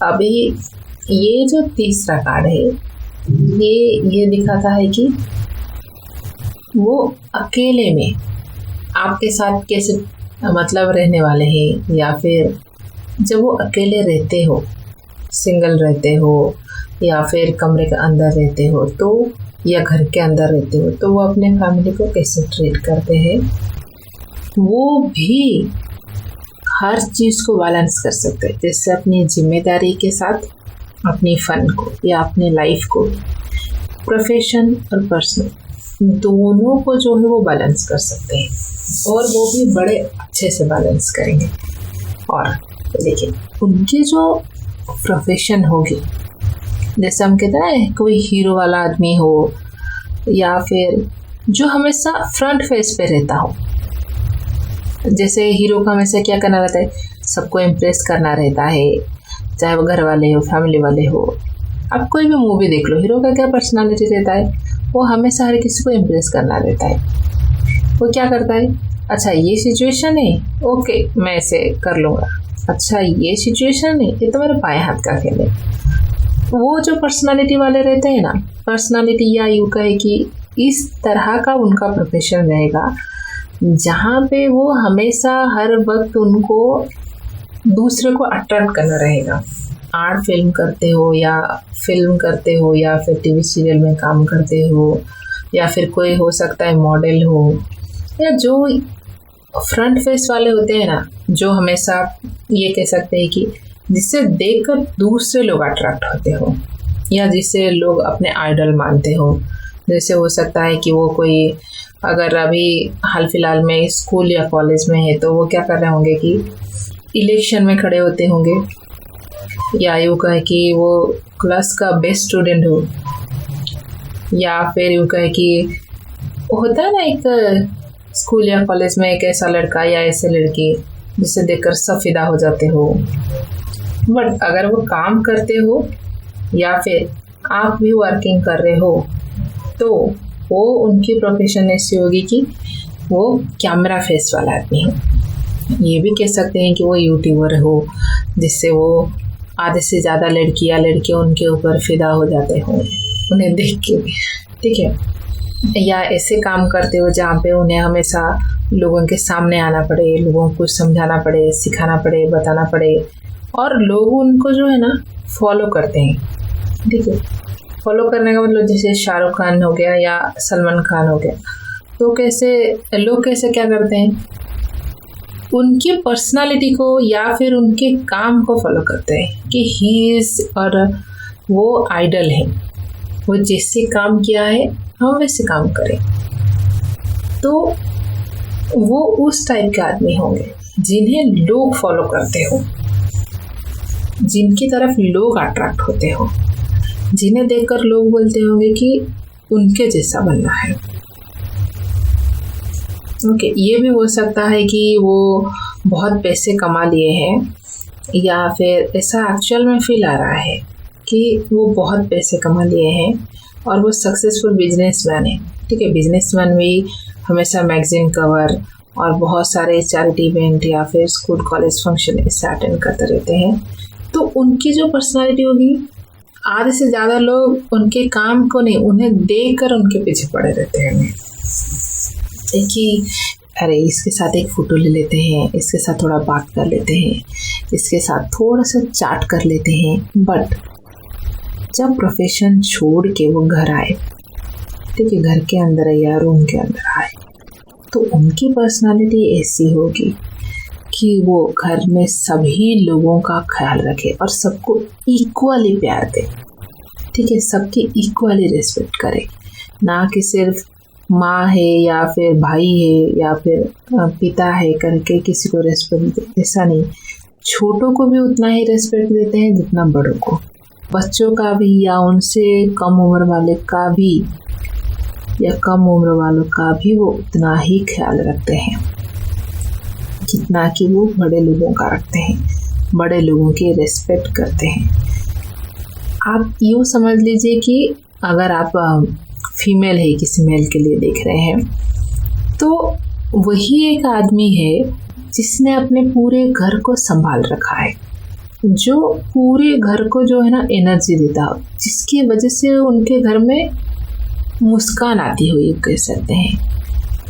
अभी ये जो तीसरा कार्ड है ये दिखाता है कि वो अकेले में आपके साथ कैसे मतलब रहने वाले हैं, या फिर जब वो अकेले रहते हो, सिंगल रहते हो या फिर कमरे के अंदर रहते हो तो, या घर के अंदर रहते हो तो वो अपने फैमिली को कैसे ट्रीट करते हैं। वो भी हर चीज़ को बैलेंस कर सकते हैं, जैसे अपनी जिम्मेदारी के साथ अपनी फन को या अपने लाइफ को, प्रोफेशन और पर्सनल दोनों को जो है वो बैलेंस कर सकते हैं, और वो भी बड़े अच्छे से बैलेंस करेंगे। और देखिए उनकी जो प्रोफेशन होगी, जैसे हम कहते हैं कोई हीरो वाला आदमी हो या फिर जो हमेशा फ्रंट फेस पे रहता हो, जैसे हीरो का हमेशा क्या करना रहता है, सबको इम्प्रेस करना रहता है, चाहे वो घर वाले हो फैमिली वाले हो। अब कोई भी मूवी देख लो, हीरो का क्या पर्सनालिटी रहता है, वो हमेशा हर किसी को इम्प्रेस करना रहता है। वो क्या करता है, अच्छा ये सिचुएशन है, ओके मैं इसे कर लूँगा, अच्छा ये सिचुएशन है, ये तो मेरे बाएं हाथ का खेल है। वो जो पर्सनालिटी वाले रहते हैं ना, पर्सनालिटी या यूँ कहे कि इस तरह का उनका प्रोफेशन रहेगा जहाँ पे वो हमेशा हर वक्त उनको दूसरे को अट्रैक्ट करना रहेगा। आर्ट फिल्म करते हो या फिर टीवी सीरियल में काम करते हो, या फिर कोई हो सकता है मॉडल हो, या जो फ्रंट फेस वाले होते हैं ना, जो हमेशा ये कह सकते हैं कि जिससे देखकर दूसरे लोग अट्रैक्ट होते हो, या जिसे लोग अपने आइडल मानते हो। जैसे हो सकता है कि वो कोई अगर अभी हाल फिलहाल में स्कूल या कॉलेज में है तो वो क्या कर रहे होंगे कि इलेक्शन में खड़े होते होंगे, या यूँ कहे कि वो क्लास का बेस्ट स्टूडेंट हो, या फिर यूँ कहे कि होता है ना एक स्कूल या कॉलेज में एक ऐसा लड़का या ऐसे लड़की जिसे देखकर सब फिदा हो जाते हो। बट अगर वो काम करते हो या फिर आप भी वर्किंग कर रहे हो तो वो उनकी प्रोफेशन ऐसी होगी कि वो कैमरा फेस वाला आदमी हो। ये भी कह सकते हैं कि वो यूट्यूबर हो, जिससे वो आधे से ज़्यादा लड़की या लड़के उनके ऊपर फिदा हो जाते हो उन्हें देख के, ठीक है। या ऐसे काम करते हो जहाँ पे उन्हें हमेशा लोगों के सामने आना पड़े, लोगों को समझाना पड़े, सिखाना पड़े, बताना पड़े, और लोग उनको जो है ना फॉलो करते हैं, ठीक है। फॉलो करने का मतलब जैसे शाहरुख खान हो गया या सलमान खान हो गया, तो लोग कैसे क्या करते हैं, उनकी पर्सनालिटी को या फिर उनके काम को फॉलो करते हैं कि ही इज़, और वो आइडल है, वो जैसे काम किया है हम वैसे काम करें। तो वो उस टाइप के आदमी होंगे जिन्हें लोग फॉलो करते हो, जिनकी तरफ लोग अट्रैक्ट होते हो, जिन्हें देखकर लोग बोलते होंगे कि उनके जैसा बनना है। ओके, ये भी हो सकता है कि वो बहुत पैसे कमा लिए हैं, या फिर ऐसा एक्चुअल में फील आ रहा है कि वो बहुत पैसे कमा लिए हैं और वो सक्सेसफुल बिजनेसमैन है, ठीक है। बिजनेसमैन भी हमेशा मैगजीन कवर और बहुत सारे चैरिटी इवेंट या फिर स्कूल कॉलेज फंक्शन इससे अटेंड करते रहते हैं। तो उनकी जो पर्सनालिटी होगी, आधे से ज़्यादा लोग उनके काम को नहीं, उन्हें देख कर उनके पीछे पड़े रहते हैं कि अरे इसके साथ एक फ़ोटो ले लेते हैं, इसके साथ थोड़ा बात कर लेते हैं, इसके साथ थोड़ा सा चैट कर लेते हैं। बट जब प्रोफेशन छोड़ के वो घर आए, ठीक है, घर के अंदर या रूम के अंदर आए, तो उनकी पर्सनालिटी ऐसी होगी कि वो घर में सभी लोगों का ख्याल रखे और सबको इक्वली प्यार दे, ठीक है, सबकी इक्वली रिस्पेक्ट करे। ना कि सिर्फ माँ है या फिर भाई है या फिर पिता है करके किसी को रिस्पेक्ट दे, ऐसा नहीं। छोटों को भी उतना ही रिस्पेक्ट देते हैं जितना बड़ों को, बच्चों का भी या उनसे कम उम्र वाले का भी या कम उम्र वालों का भी वो उतना ही ख्याल रखते हैं जितना कि वो बड़े लोगों का रखते हैं। बड़े लोगों की रिस्पेक्ट करते हैं। आप यूँ समझ लीजिए कि अगर आप फीमेल है किसी मेल के लिए देख रहे हैं, तो वही एक आदमी है जिसने अपने पूरे घर को संभाल रखा है, जो पूरे घर को जो है ना एनर्जी देता हो, जिसकी वजह से उनके घर में मुस्कान आती हुई कह सकते हैं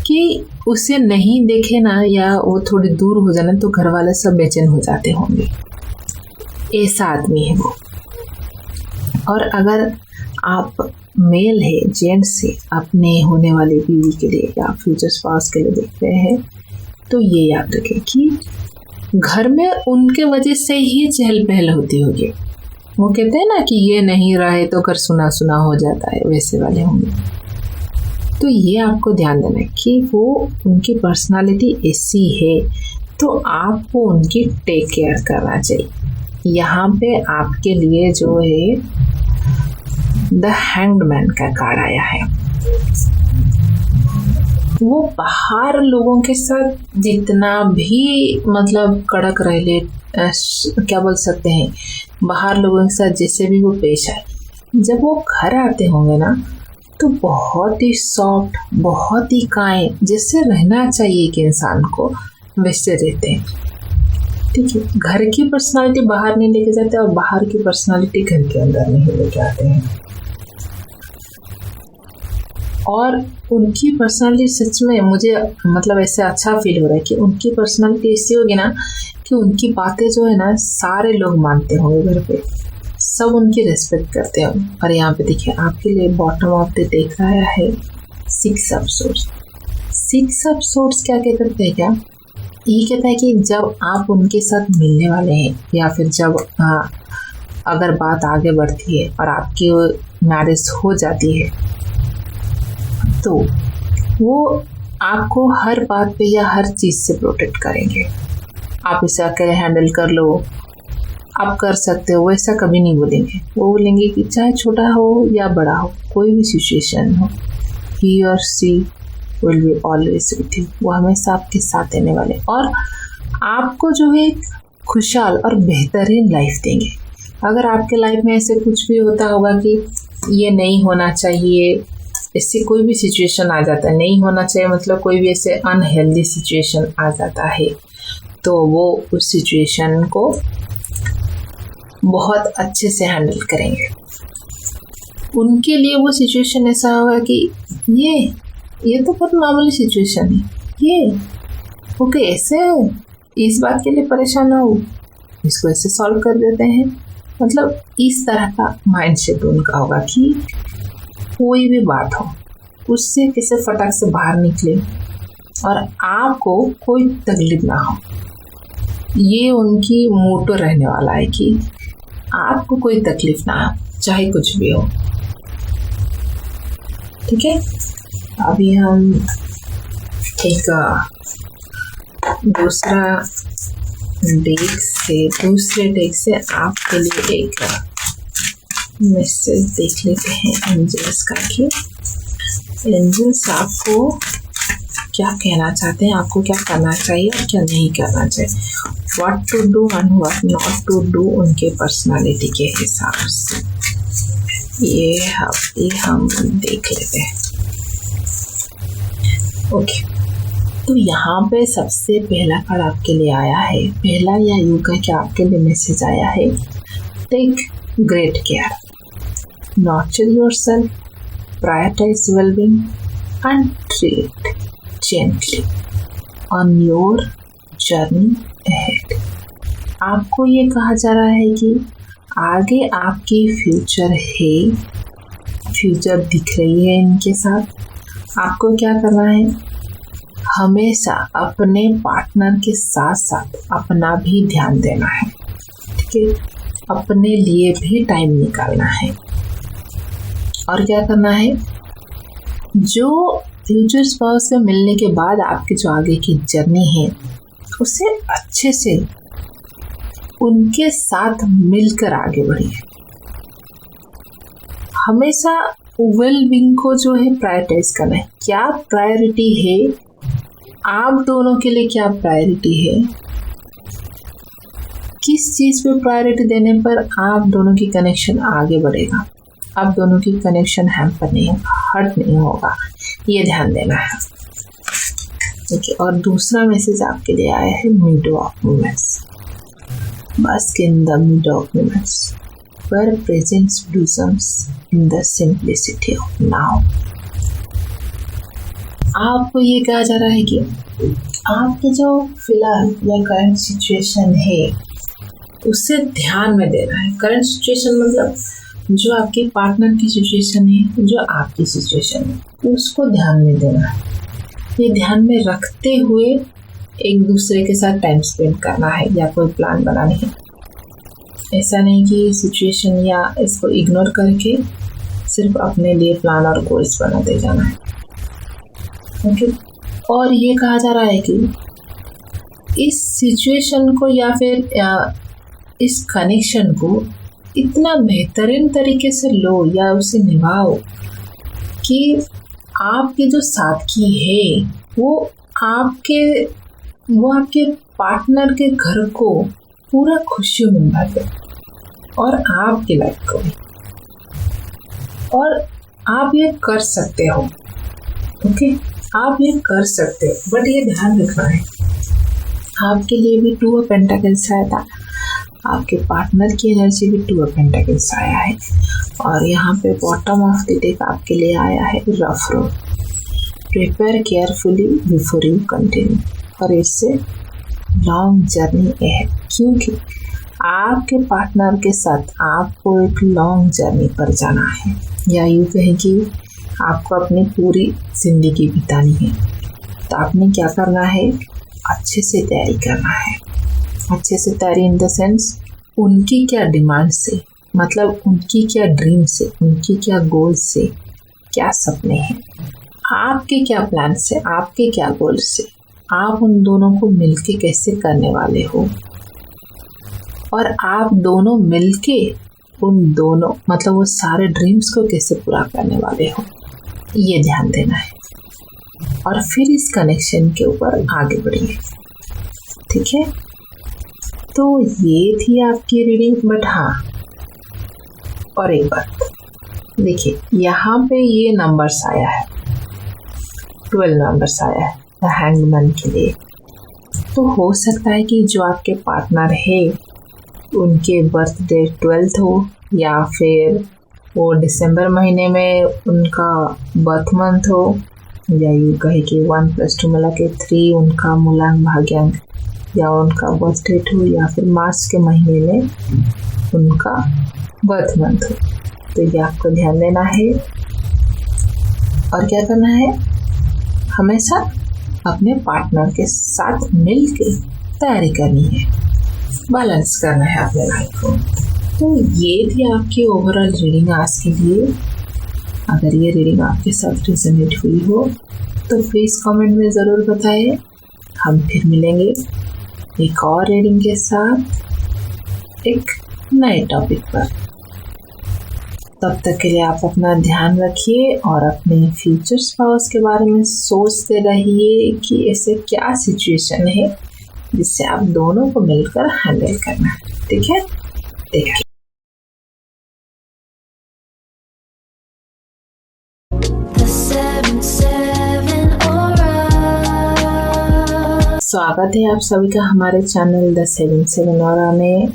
कि उसे नहीं देखे ना या वो थोड़ी दूर हो जाना तो घर वाले सब बेचैन हो जाते होंगे। ऐसा आदमी है वो। और अगर आप मेल है, जेंट्स है, अपने होने वाली बीवी के लिए या फ्यूचर स्पाउस के लिए देख रहे हैं, तो ये याद रखें कि घर में उनके वजह से ही चहल पहल होती होगी। वो कहते हैं ना कि ये नहीं रहे तो घर सुना सुना हो जाता है, वैसे वाले होंगे। तो ये आपको ध्यान देना है कि वो उनकी पर्सनालिटी ऐसी है, तो आपको उनकी टेक केयर करना चाहिए। यहाँ पे आपके लिए जो है द हैंग्ड मैन का कार्ड आया है। वो बाहर लोगों के साथ जितना भी मतलब कड़क रहे, क्या बोल सकते हैं, बाहर लोगों के साथ जैसे भी वो पेश आए, जब वो घर आते होंगे ना तो बहुत ही सॉफ्ट, बहुत ही काइंड, जैसे रहना चाहिए कि इंसान को वैसे रहते हैं। ठीक है, घर की पर्सनालिटी बाहर नहीं लेके जाते और बाहर की पर्सनालिटी घर के अंदर नहीं लेके आते हैं। और उनकी पर्सनालिटी सच में मुझे मतलब ऐसे अच्छा फील हो रहा है कि उनकी पर्सनालिटी ऐसी होगी ना कि उनकी बातें जो है ना सारे लोग मानते होंगे, घर पे सब उनकी रिस्पेक्ट करते हैं। और यहाँ पे देखिए आपके लिए बॉटम ऑफ द डेक आया है 6 ऑफ सोर्ड्स। 6 ऑफ सोर्ड्स क्या कहते हैं, क्या ये कहता है कि जब आप उनके साथ मिलने वाले हैं या फिर जब अगर बात आगे बढ़ती है और आपकी मैरिज हो जाती है, तो वो आपको हर बात पे या हर चीज़ से प्रोटेक्ट करेंगे। आप इसे अकेले हैंडल कर लो, आप कर सकते हो, वैसा कभी नहीं बोलेंगे। वो बोलेंगे कि चाहे छोटा हो या बड़ा हो, कोई भी सिचुएशन हो, he or she will be always with you. वो हमेशा आपके साथ रहने वाले और आपको जो है खुशहाल और बेहतरीन लाइफ देंगे। अगर आपके लाइफ में ऐसे कुछ भी होता होगा कि ये नहीं होना चाहिए, इससे कोई भी सिचुएशन आ जाता है, नहीं होना चाहिए मतलब कोई भी ऐसे अनहेल्दी सिचुएशन आ जाता है, तो वो उस सिचुएशन को बहुत अच्छे से हैंडल करेंगे। उनके लिए वो सिचुएशन ऐसा होगा कि ये तो बहुत मामूली सिचुएशन है, ये ओके ऐसे इस बात के लिए परेशान ना हो, इसको ऐसे सॉल्व कर देते हैं। मतलब इस तरह का माइंडसेट उनका होगा कि कोई भी बात हो उससे किसी फटाक से बाहर निकले और आपको कोई तकलीफ ना हो। ये उनकी मोटो रहने वाला है कि आपको कोई तकलीफ ना हो, चाहे कुछ भी हो। ठीक है, अभी हम एक दूसरे डेक से आपके लिए एक मैसेज देख लेते हैं एंजल्स का कि एंजल्स आपको क्या कहना चाहते हैं, आपको क्या करना चाहिए और क्या नहीं करना चाहिए, what to do and what not to do उनके पर्सनालिटी के हिसाब से। ये हम देख लेते हैं। ओके, तो यहाँ पे सबसे पहला कार्ड आपके लिए आया है, पहला या यूं का क्या आपके लिए मैसेज आया है, take great care, nurture yourself, prioritize well-being and treat gently on your journey ahead। आपको ये कहा जा रहा है कि आगे आपकी फ्यूचर है, फ्यूचर दिख रही है इनके साथ। आपको क्या करना है, हमेशा अपने पार्टनर के साथ साथ अपना भी ध्यान देना है। ठीक है, अपने लिए भी टाइम निकालना है। और क्या करना है, जो फ्यूचर स्पाउस से मिलने के बाद आपकी जो आगे की जर्नी है उसे अच्छे से उनके साथ मिलकर आगे बढ़िए। हमेशा वेल बीइंग को जो है प्रायोरिटाइज करना है। क्या प्रायोरिटी है, आप दोनों के लिए क्या प्रायोरिटी है, किस चीज़ पे प्रायोरिटी देने पर आप दोनों की कनेक्शन आगे बढ़ेगा, आप दोनों की कनेक्शन हैम्पर नहीं होगा, हर्ट नहीं होगा, ये ध्यान देना है। ठीक है। और दूसरा मैसेज आपके लिए आया है meadow of moments. Bask in the middle of moments, where presence blossoms in the simplicity of now. आपको ये कहा जा रहा है कि आपके जो फिलहाल या करंट सिचुएशन है उससे ध्यान में देना है। करंट सिचुएशन मतलब जो आपके पार्टनर की सिचुएशन है, जो आपकी सिचुएशन है, उसको ध्यान में देना है। ये ध्यान में रखते हुए एक दूसरे के साथ टाइम स्पेंड करना है या कोई प्लान बनानी है। ऐसा नहीं कि सिचुएशन या इसको इग्नोर करके सिर्फ अपने लिए प्लान और गोल्स बनाते जाना है। ओके। और ये कहा जा रहा है कि इस सिचुएशन को या फिर इस कनेक्शन को इतना बेहतरीन तरीके से लो या उसे निभाओ कि आपके जो साथी है वो आपके पार्टनर के घर को पूरा खुशियों में भर दे और आपकी लाइफ को भी। और आप ये कर सकते हो। ओके। आप ये कर सकते हो, बट ये ध्यान रखना है आपके लिए भी 2 ऑफ पेंटाकल्स आया था, आपके पार्टनर की एनर्जी भी 2 ऑफ पेंटाकल्स आया है, और यहाँ पे बॉटम ऑफ द डेक आपके लिए आया है rough road. Prepare carefully before you continue. और इससे लॉन्ग जर्नी है, क्योंकि आपके पार्टनर के साथ आपको एक लॉन्ग जर्नी पर जाना है, या यूँ कहें कि आपको अपनी पूरी ज़िंदगी बितानी है। तो आपने क्या करना है, अच्छे से तैयारी करना है। अच्छे से तैयारी इन द सेंस उनकी क्या डिमांड से, मतलब उनकी क्या ड्रीम से, उनकी क्या गोल से, क्या सपने हैं, आपके क्या प्लान से, आपके क्या गोल से, आप उन दोनों को मिलके कैसे करने वाले हो, और आप दोनों मिलके उन दोनों मतलब वो सारे ड्रीम्स को कैसे पूरा करने वाले हो, ये ध्यान देना है। और फिर इस कनेक्शन के ऊपर आगे बढ़िए। ठीक है। तो ये थी आपकी रीडिंग। बट हाँ, और एक बात देखिए, यहाँ पे ये नंबर्स आया है, 12 नंबर्स आया है हैंगमैन के लिए। तो हो सकता है कि जो आपके पार्टनर है उनके बर्थडे 12th हो, या फिर वो दिसंबर महीने में उनका बर्थ मंथ हो, या यूँ कहे कि 1 + 2 मिला के 3 उनका मूलांक भाग्यांक या उनका बर्थ डेट हो, या फिर मार्च के महीने में उनका बर्थ मंथ हो। तो ये आपको ध्यान देना है। और क्या करना है, हमेशा अपने पार्टनर के साथ मिलके तैयारी करनी है, बैलेंस करना है अपने लाइफ को। तो ये थी आपकी ओवरऑल रीडिंग आज के लिए। अगर ये रीडिंग आपके साथ रिजोनेट हुई हो तो प्लीज़ कमेंट में ज़रूर बताएं। हम फिर मिलेंगे एक और रीडिंग के साथ एक नए टॉपिक पर। तब तक के लिए आप अपना ध्यान रखिए और अपने फ्यूचर स्पाउस के बारे में सोचते रहिए कि ऐसे क्या सिचुएशन है जिससे आप दोनों को मिलकर हैंडल करना है। ठीक है। Take care. स्वागत है आप सभी का हमारे चैनल द 7/7 ऑरा में।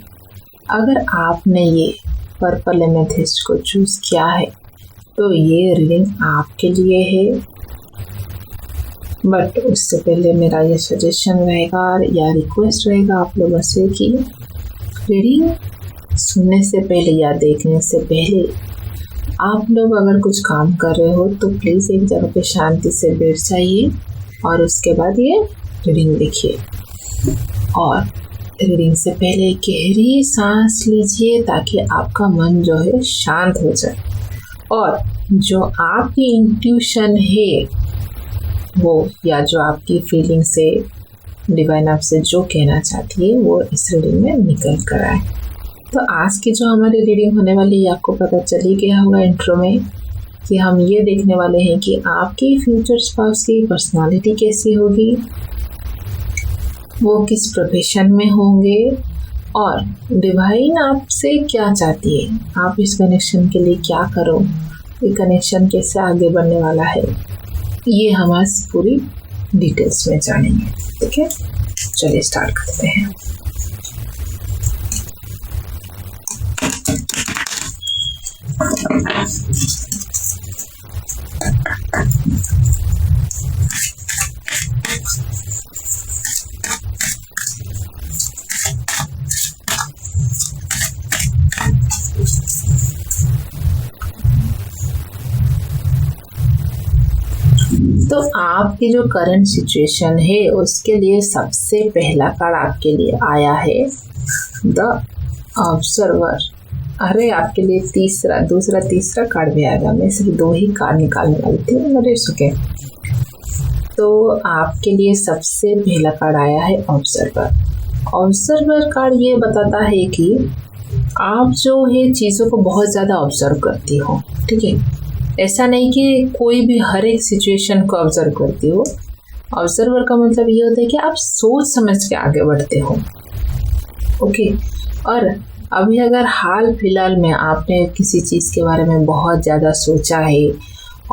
अगर आपने ये पर्पल एमेथिस्ट को चूज़ किया है तो ये रीडिंग आपके लिए है। बट उससे पहले मेरा ये सजेशन रहेगा या रिक्वेस्ट रहेगा आप लोगों से कि रीडिंग सुनने से पहले या देखने से पहले आप लोग अगर कुछ काम कर रहे हो तो प्लीज़ एक जगह पे शांति से बैठ जाइए और उसके बाद ये रीडिंग देखिए। और रीडिंग से पहले गहरी सांस लीजिए ताकि आपका मन जो है शांत हो जाए और जो आपकी इंट्यूशन है वो या जो आपकी फीलिंग से डिवाइन आपसे जो कहना चाहती है वो इस रीडिंग में निकल कर आए। तो आज की जो हमारी रीडिंग होने वाली है आपको पता चल ही गया होगा इंट्रो में कि हम ये देखने वाले हैं कि आपके फ्यूचर स्पाउस की पर्सनालिटी कैसी होगी, वो किस प्रोफेशन में होंगे और डिवाइन आपसे क्या चाहती है, आप इस कनेक्शन के लिए क्या करो, ये कनेक्शन कैसे आगे बढ़ने वाला है, ये हम आज पूरी डिटेल्स में जानेंगे। ठीक है, चलिए स्टार्ट करते हैं। तो आपकी जो करंट सिचुएशन है उसके लिए सबसे पहला कार्ड आपके लिए आया है द ऑब्जर्वर। अरे आपके लिए दूसरा तीसरा कार्ड भी आएगा। मैं सिर्फ 2 ही कार्ड निकालने वाली थी, मगर इट्स ओके। तो आपके लिए सबसे पहला कार्ड आया है ऑब्जर्वर। ऑब्जर्वर कार्ड ये बताता है कि आप जो है चीज़ों को बहुत ज़्यादा ऑब्जर्व करती हो। ठीक है, ऐसा नहीं कि कोई भी हर एक सिचुएशन को ऑब्जर्व करती हो। ऑब्जर्वर का मतलब ये होता है कि आप सोच समझ के आगे बढ़ते हो। ओके, और अभी अगर हाल फिलहाल में आपने किसी चीज़ के बारे में बहुत ज़्यादा सोचा है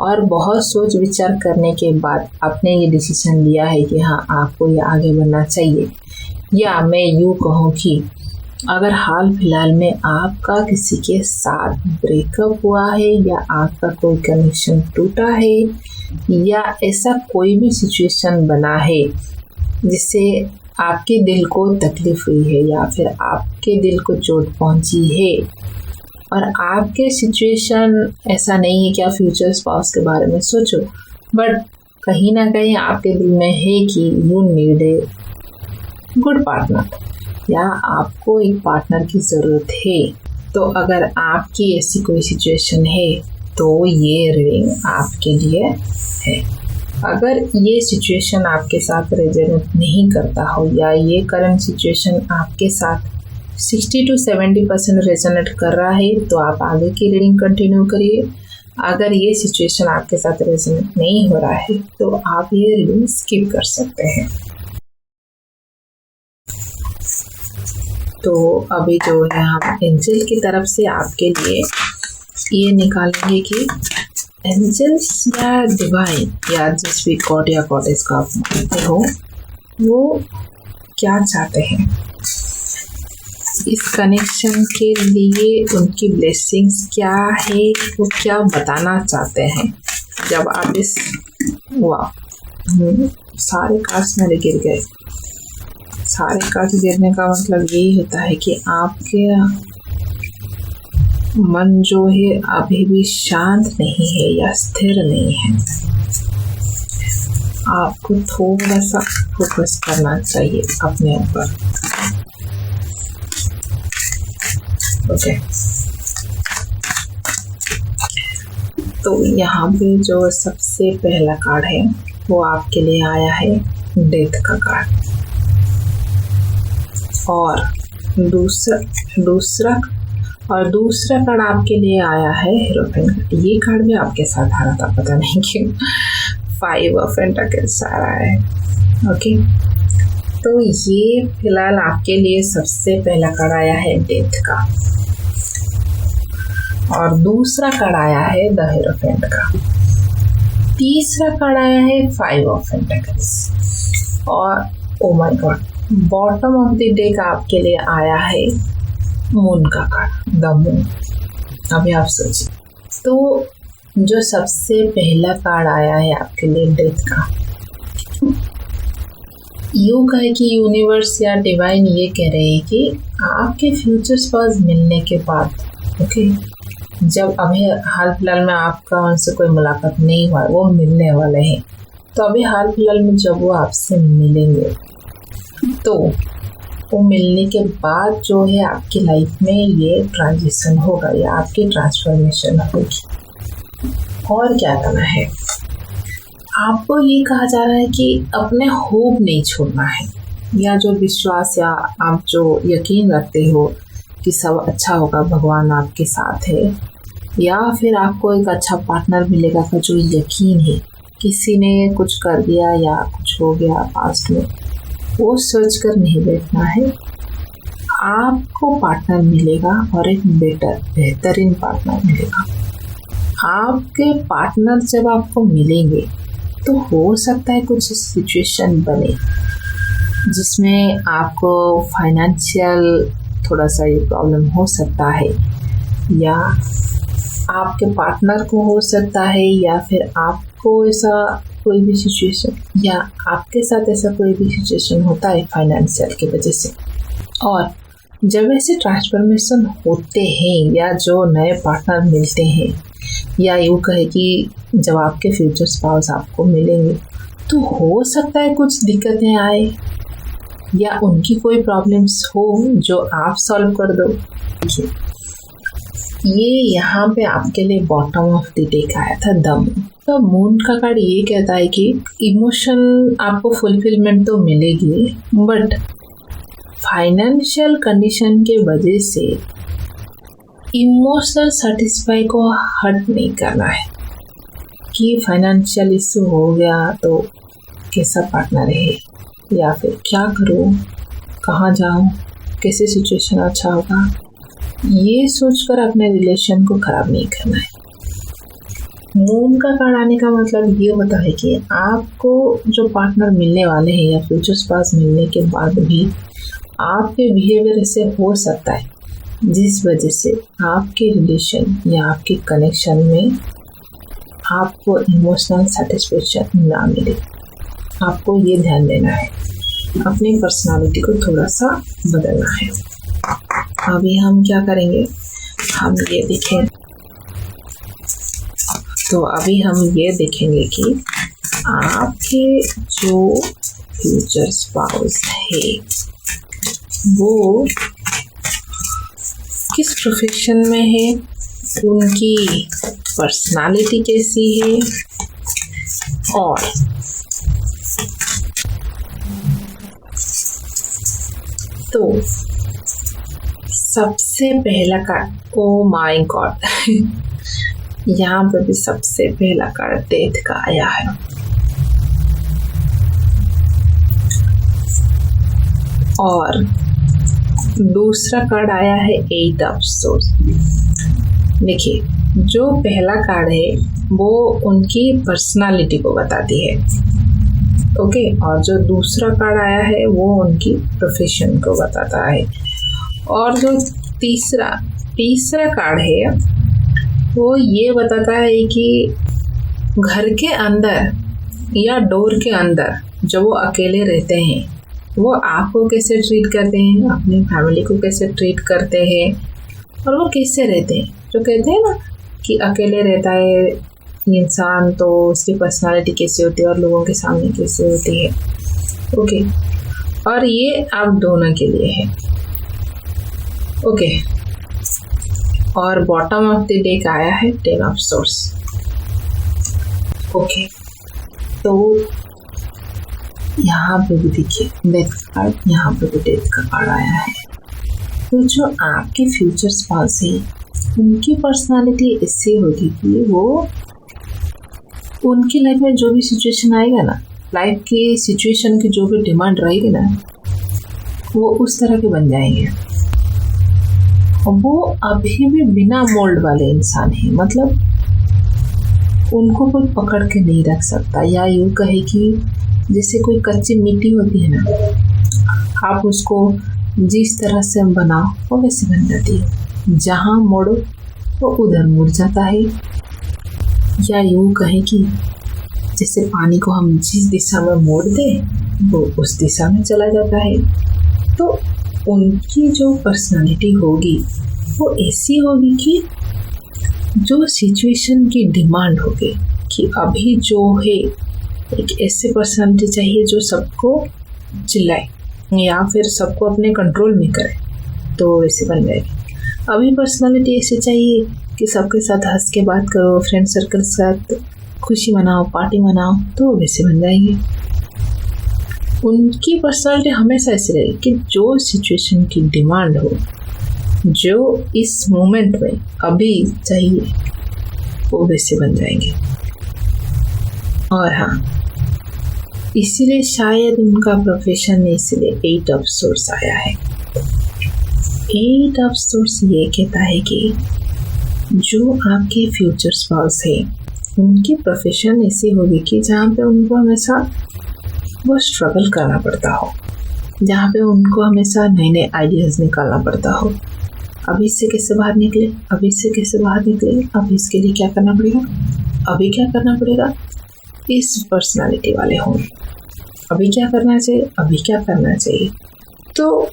और बहुत सोच विचार करने के बाद आपने ये डिसीजन लिया है कि हाँ आपको ये आगे बढ़ना चाहिए, या मैं यूँ कहूँ कि अगर हाल फिलहाल में आपका किसी के साथ ब्रेकअप हुआ है या आपका कोई कनेक्शन टूटा है या ऐसा कोई भी सिचुएशन बना है जिससे आपके दिल को तकलीफ हुई है या फिर आपके दिल को चोट पहुंची है, और आपके सिचुएशन ऐसा नहीं है कि आप फ्यूचर स्पाउस के बारे में सोचो, बट कहीं ना कहीं आपके दिल में है कि you need a good partner या आपको एक पार्टनर की ज़रूरत है। तो अगर आपकी ऐसी कोई सिचुएशन है तो ये रीडिंग आपके लिए है। अगर ये सिचुएशन आपके साथ रेजोनेट नहीं करता हो या ये करंट सिचुएशन आपके साथ 60 to 70% रेजोनेट कर रहा है तो आप आगे की रीडिंग कंटिन्यू करिए। अगर ये सिचुएशन आपके साथ रेजोनेट नहीं हो रहा है तो आप ये रीडिंग स्किप कर सकते हैं। तो अभी जो है हम एंजल की तरफ से आपके लिए ये निकालेंगे कि एंजल्स या डिवाइन या जिस भी गॉड या गॉडेस का आप मानते हो वो क्या चाहते हैं इस कनेक्शन के लिए, उनकी ब्लेसिंग्स क्या है, वो क्या बताना चाहते हैं। जब आप इस सारे कार्ड्स मेरे गिर गए। सारे कार्ड गिरने का मतलब यही होता है कि आपके मन जो है अभी भी शांत नहीं है या स्थिर नहीं है। आपको थोड़ा सा फोकस करना चाहिए अपने ऊपर। ओके, तो यहाँ पे जो सबसे पहला कार्ड है वो आपके लिए आया है डेथ का कार्ड, और दूसरा कार्ड आपके लिए आया है हीरोइन। ये कार्ड भी आपके साथ आ रहा था, पता नहीं क्यों 5 ऑफ पेंटिकल्स आ रहा है। ओके, तो ये फिलहाल आपके लिए सबसे पहला कार्ड आया है डेथ का, और दूसरा कार्ड आया है द हीरोइंट का। तीसरा कार्ड आया है 5 ऑफ पेंटिकल्स, और oh my God bottom of the deck आपके लिए आया है मून का कार्ड, द मून। अभी आप सोचिए, तो जो सबसे पहला कार्ड आया है आपके लिए डेथ का, यूँ कहे कि यूनिवर्स या डिवाइन ये कह रहे हैं कि आपके फ्यूचर स्पाउस मिलने के बाद, ओके, जब अभी हाल फिलहाल में आपका उनसे कोई मुलाकात नहीं हुआ, वो मिलने वाले हैं, तो अभी हाल फिलहाल में जब वो आपसे मिलेंगे तो वो मिलने के बाद जो है आपकी लाइफ में ये ट्रांजिशन होगा या आपकी ट्रांसफॉर्मेशन होगी। और क्या करना है, आपको ये कहा जा रहा है कि अपने होप नहीं छोड़ना है, या जो विश्वास या आप जो यकीन रखते हो कि सब अच्छा होगा, भगवान आपके साथ है, या फिर आपको एक अच्छा पार्टनर मिलेगा का जो यकीन है, किसी ने कुछ कर दिया या कुछ हो गया पास्ट में, वो सोच कर नहीं बैठना है। आपको पार्टनर मिलेगा और एक बेहतरीन पार्टनर मिलेगा। आपके पार्टनर जब आपको मिलेंगे तो हो सकता है कुछ सिचुएशन बने जिसमें आपको फाइनेंशियल थोड़ा सा ये प्रॉब्लम हो सकता है, या आपके पार्टनर को हो सकता है, या फिर आपको ऐसा कोई भी सिचुएशन, या आपके साथ ऐसा कोई भी सिचुएशन होता है फाइनेंशियल की वजह से। और जब ऐसे ट्रांसफॉर्मेशन होते हैं या जो नए पार्टनर मिलते हैं, या यूँ कहे कि जब आपके फ्यूचर स्पाउस आपको मिलेंगे, तो हो सकता है कुछ दिक्कतें आए या उनकी कोई प्रॉब्लम्स हो जो आप सॉल्व कर दो। ये यहाँ पे आपके लिए बॉटम ऑफ द डेक आया था, द मून। तो मून का कार्ड ये कहता है कि इमोशन आपको फुलफिलमेंट तो मिलेगी, बट फाइनेंशियल कंडीशन के वजह से इमोशनल सेटिस्फाई को हर्ट नहीं करना है कि फाइनेंशियल इशू हो गया तो कैसा पार्टनर है, या फिर क्या करूँ, कहाँ जाऊँ, कैसे सिचुएशन अच्छा होगा, ये सोचकर अपने रिलेशन को ख़राब नहीं करना है। मून का कार्ड आने का मतलब ये होता है कि आपको जो पार्टनर मिलने वाले हैं या फ्यूचर स्पाउस मिलने के बाद भी आपके बिहेवियर ऐसे हो सकता है जिस वजह से आपके रिलेशन या आपके कनेक्शन में आपको इमोशनल सेटिस्फेक्शन ना मिले। आपको ये ध्यान देना है, अपनी पर्सनालिटी को थोड़ा सा बदलना है। अभी हम क्या करेंगे, हम ये देखें, तो अभी हम ये देखेंगे कि आपके जो फ्यूचर स्पाउस है वो किस प्रोफेशन में है, उनकी पर्सनालिटी कैसी है, और तो सबसे पहला कार्ड, ओ माय गॉड, यहाँ पर भी सबसे पहला कार्ड डेथ का आया है। और दूसरा कार्ड आया है एट ऑफ सोर्स। देखिए, जो पहला कार्ड है वो उनकी पर्सनालिटी को बताती है, ओके, और जो दूसरा कार्ड आया है वो उनकी प्रोफेशन को बताता है, और जो तीसरा कार्ड है वो ये बताता है कि घर के अंदर या डोर के अंदर जो वो अकेले रहते हैं वो आपको कैसे ट्रीट करते हैं, अपनी फैमिली को कैसे ट्रीट करते हैं, और वो कैसे रहते हैं। जो कहते हैं ना कि अकेले रहता है इंसान तो उसकी पर्सनालिटी कैसे होती है और लोगों के सामने कैसे होती है, ओके। और ये आप दोनों के लिए है, ओके। और बॉटम ऑफ द डेक आया है टेन ऑफ सोर्स, ओके। तो यहाँ पे भी देखिए डेथ कार्ड, यहाँ पे भी डेथ का कार्ड आया है। तो जो आपके फ्यूचर स्पाउस है उनकी पर्सनालिटी ऐसी होगी कि वो उनकी लाइफ में जो भी सिचुएशन आएगा ना, लाइफ की सिचुएशन की जो भी डिमांड रहेगी ना, वो उस तरह के बन जाएंगे। वो अभी भी बिना मोल्ड वाले इंसान हैं, मतलब उनको कोई पकड़ के नहीं रख सकता, या यूँ कहे कि जैसे कोई कच्ची मिट्टी होती है ना, आप उसको जिस तरह से बनाओ वो वैसे बन जाती है, जहाँ मोड़ो वो उधर मुड़ जाता है। या यूँ कहें कि जैसे पानी को हम जिस दिशा में मोड़ दें वो उस दिशा में चला जाता है। तो उनकी जो पर्सनालिटी होगी वो ऐसी होगी कि जो सिचुएशन की डिमांड होगी कि अभी जो है एक ऐसे पर्सनालिटी चाहिए जो सबको चिल्लाए या फिर सबको अपने कंट्रोल में करे, तो वैसे बन जाएगी। अभी पर्सनालिटी ऐसे चाहिए कि सबके साथ हंस के बात करो, फ्रेंड सर्कल के साथ खुशी मनाओ, पार्टी मनाओ, तो वैसे बन जाएंगे। उनकी पर्सनालिटी हमेशा ऐसे रहेगी कि जो सिचुएशन की डिमांड हो, जो इस मोमेंट में अभी चाहिए, वो वैसे बन जाएंगे। और हाँ, इसीलिए शायद उनका प्रोफेशन में इसलिए 8 ऑफ सोर्स आया है। एट ऑफ सोर्स ये कहता है कि जो आपके फ्यूचर स्पाउस है उनकी प्रोफेशन ऐसी होगी कि जहाँ पे उनको हमेशा वो स्ट्रगल करना पड़ता हो, जहाँ पे उनको हमेशा नए नए आइडियाज़ निकालना पड़ता हो। अभी इससे कैसे बाहर निकले, अभी इससे कैसे बाहर निकले, अभी इसके लिए क्या करना पड़ेगा, अभी क्या करना पड़ेगा, इस पर्सनालिटी वाले होंगे। अभी क्या करना चाहिए, अभी क्या करना चाहिए। तो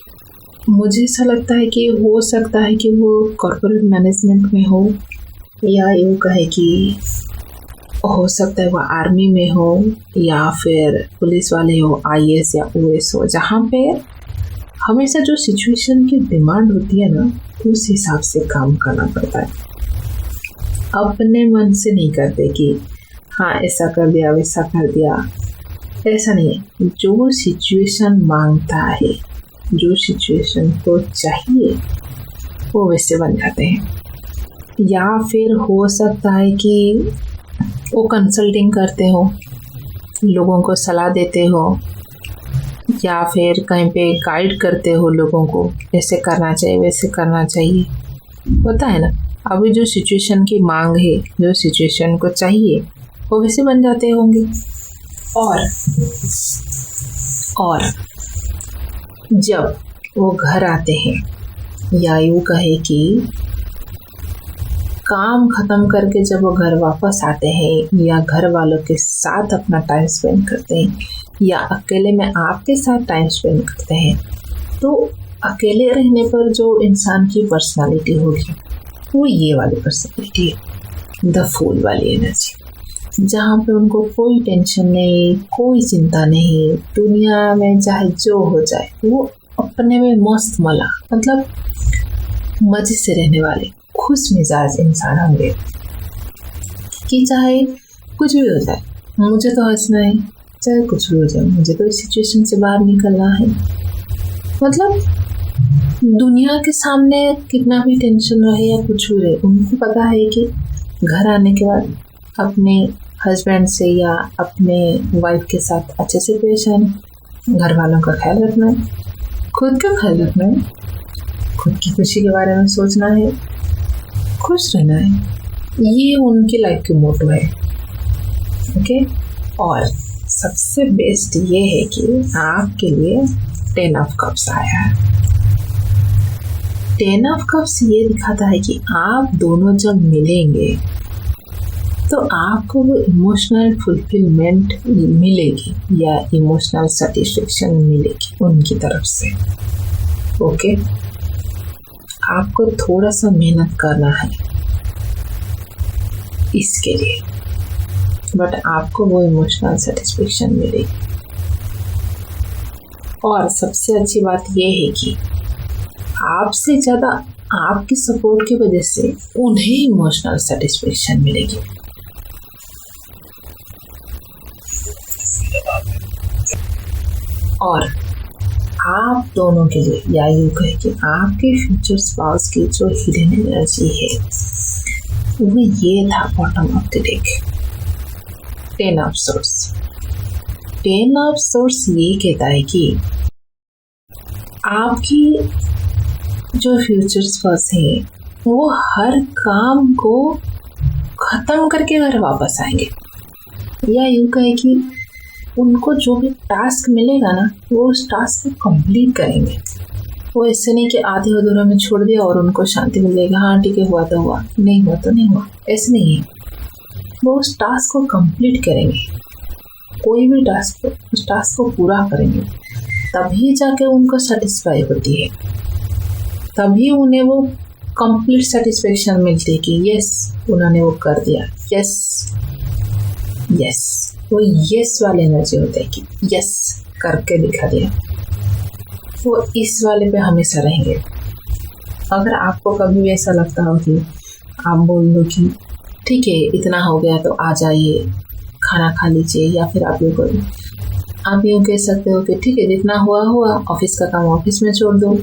मुझे ऐसा लगता है कि हो सकता है कि वो कॉर्पोरेट मैनेजमेंट में हो, या यूँ कहे कि हो सकता है वो आर्मी में हो, या फिर पुलिस वाले हो, IAS या OS हो, जहाँ पे हमेशा जो सिचुएशन की डिमांड होती है ना, उस हिसाब से काम करना पड़ता है। अपने मन से नहीं करते कि हाँ ऐसा कर दिया वैसा कर दिया, ऐसा नहीं है। जो सिचुएशन मांगता है, जो सिचुएशन को चाहिए, वो वैसे बन जाते हैं। या फिर हो सकता है कि वो कंसल्टिंग करते हो, लोगों को सलाह देते हो, या फिर कहीं पे गाइड करते हो लोगों को, ऐसे करना चाहिए वैसे करना चाहिए, होता है ना। अभी जो सिचुएशन की मांग है, जो सिचुएशन को चाहिए, वो वैसे बन जाते होंगे। और जब वो घर आते हैं, या यूँ कहे कि काम ख़त्म करके जब वो घर वापस आते हैं, या घर वालों के साथ अपना टाइम स्पेंड करते हैं, या अकेले में आपके साथ टाइम स्पेंड करते हैं, तो अकेले रहने पर जो इंसान की पर्सनालिटी होगी वो ये वाली पर्सनालिटी है, द फूल वाली एनर्जी, जहाँ पे उनको कोई टेंशन नहीं, कोई चिंता नहीं, दुनिया में चाहे जो हो जाए, वो अपने में मस्त मला, मतलब मज़े से रहने वाले खुश मिजाज इंसान होंगे कि चाहे कुछ भी हो जाए, मुझे तो हंसना है, चाहे कुछ भी हो जाए, मुझे तो इस सिचुएशन से बाहर निकलना है। मतलब दुनिया के सामने कितना भी टेंशन रहे या कुछ भी रहे, उनको पता है कि घर आने के बाद अपने हस्बैंड से या अपने वाइफ के साथ अच्छे से पेश आना, घर वालों का ख्याल रखना है, खुद का ख्याल रखना है, खुद की खुशी के बारे में सोचना है, खुश रहना है। ये उनकी लाइफ की मोटो है। ओके। और सबसे बेस्ट ये है कि आपके लिए 10 ऑफ कप्स आया है। 10 ऑफ कप्स ये दिखाता है कि आप दोनों जब मिलेंगे तो आपको वो इमोशनल फुलफिलमेंट मिलेगी, या इमोशनल सेटिस्फेक्शन मिलेगी उनकी तरफ से। ओके। आपको थोड़ा सा मेहनत करना है इसके लिए, बट आपको वो इमोशनल सेटिस्फेक्शन मिलेगी। और सबसे अच्छी बात ये है कि आपसे ज़्यादा आपकी सपोर्ट की वजह से उन्हें इमोशनल सेटिस्फेक्शन मिलेगी। और आप दोनों के लिए, या यूँ कहें कि आपके फ्यूचर स्पाउस की जो हिडन एनर्जी है वो ये था bottom of the deck, 10 of source. 10 of source ये कहता है कि आपकी जो फ्यूचर स्पाउस है वो हर काम को ख़त्म करके घर वापस आएंगे, या यूँ कहें कि उनको जो भी टास्क मिलेगा ना, वो उस टास्क को कंप्लीट करेंगे। वो ऐसे नहीं कि आधे अधूरे में छोड़ दिया और उनको शांति मिल जाएगी, हाँ ठीक है हुआ तो हुआ, नहीं हुआ तो नहीं हुआ, ऐसे नहीं है। वो उस टास्क को कंप्लीट करेंगे, कोई भी टास्क, उस टास्क को पूरा करेंगे, तभी जाके उनको सेटिस्फाई होती है, तभी उन्हें वो कंप्लीट सेटिस्फेक्शन मिलती है कि यस उन्होंने वो कर दिया, यस वो यस वाले एनर्जी होते हैं कि यस करके दिखा दिया। वो इस वाले पे हमेशा रहेंगे। अगर आपको कभी भी ऐसा लगता हो कि आप बोल दो कि ठीक है इतना हो गया तो आ जाइए खाना खा लीजिए, या फिर आप यूँ कह सकते हो कि ठीक है जितना हुआ हुआ, ऑफिस का काम ऑफिस में छोड़ दो,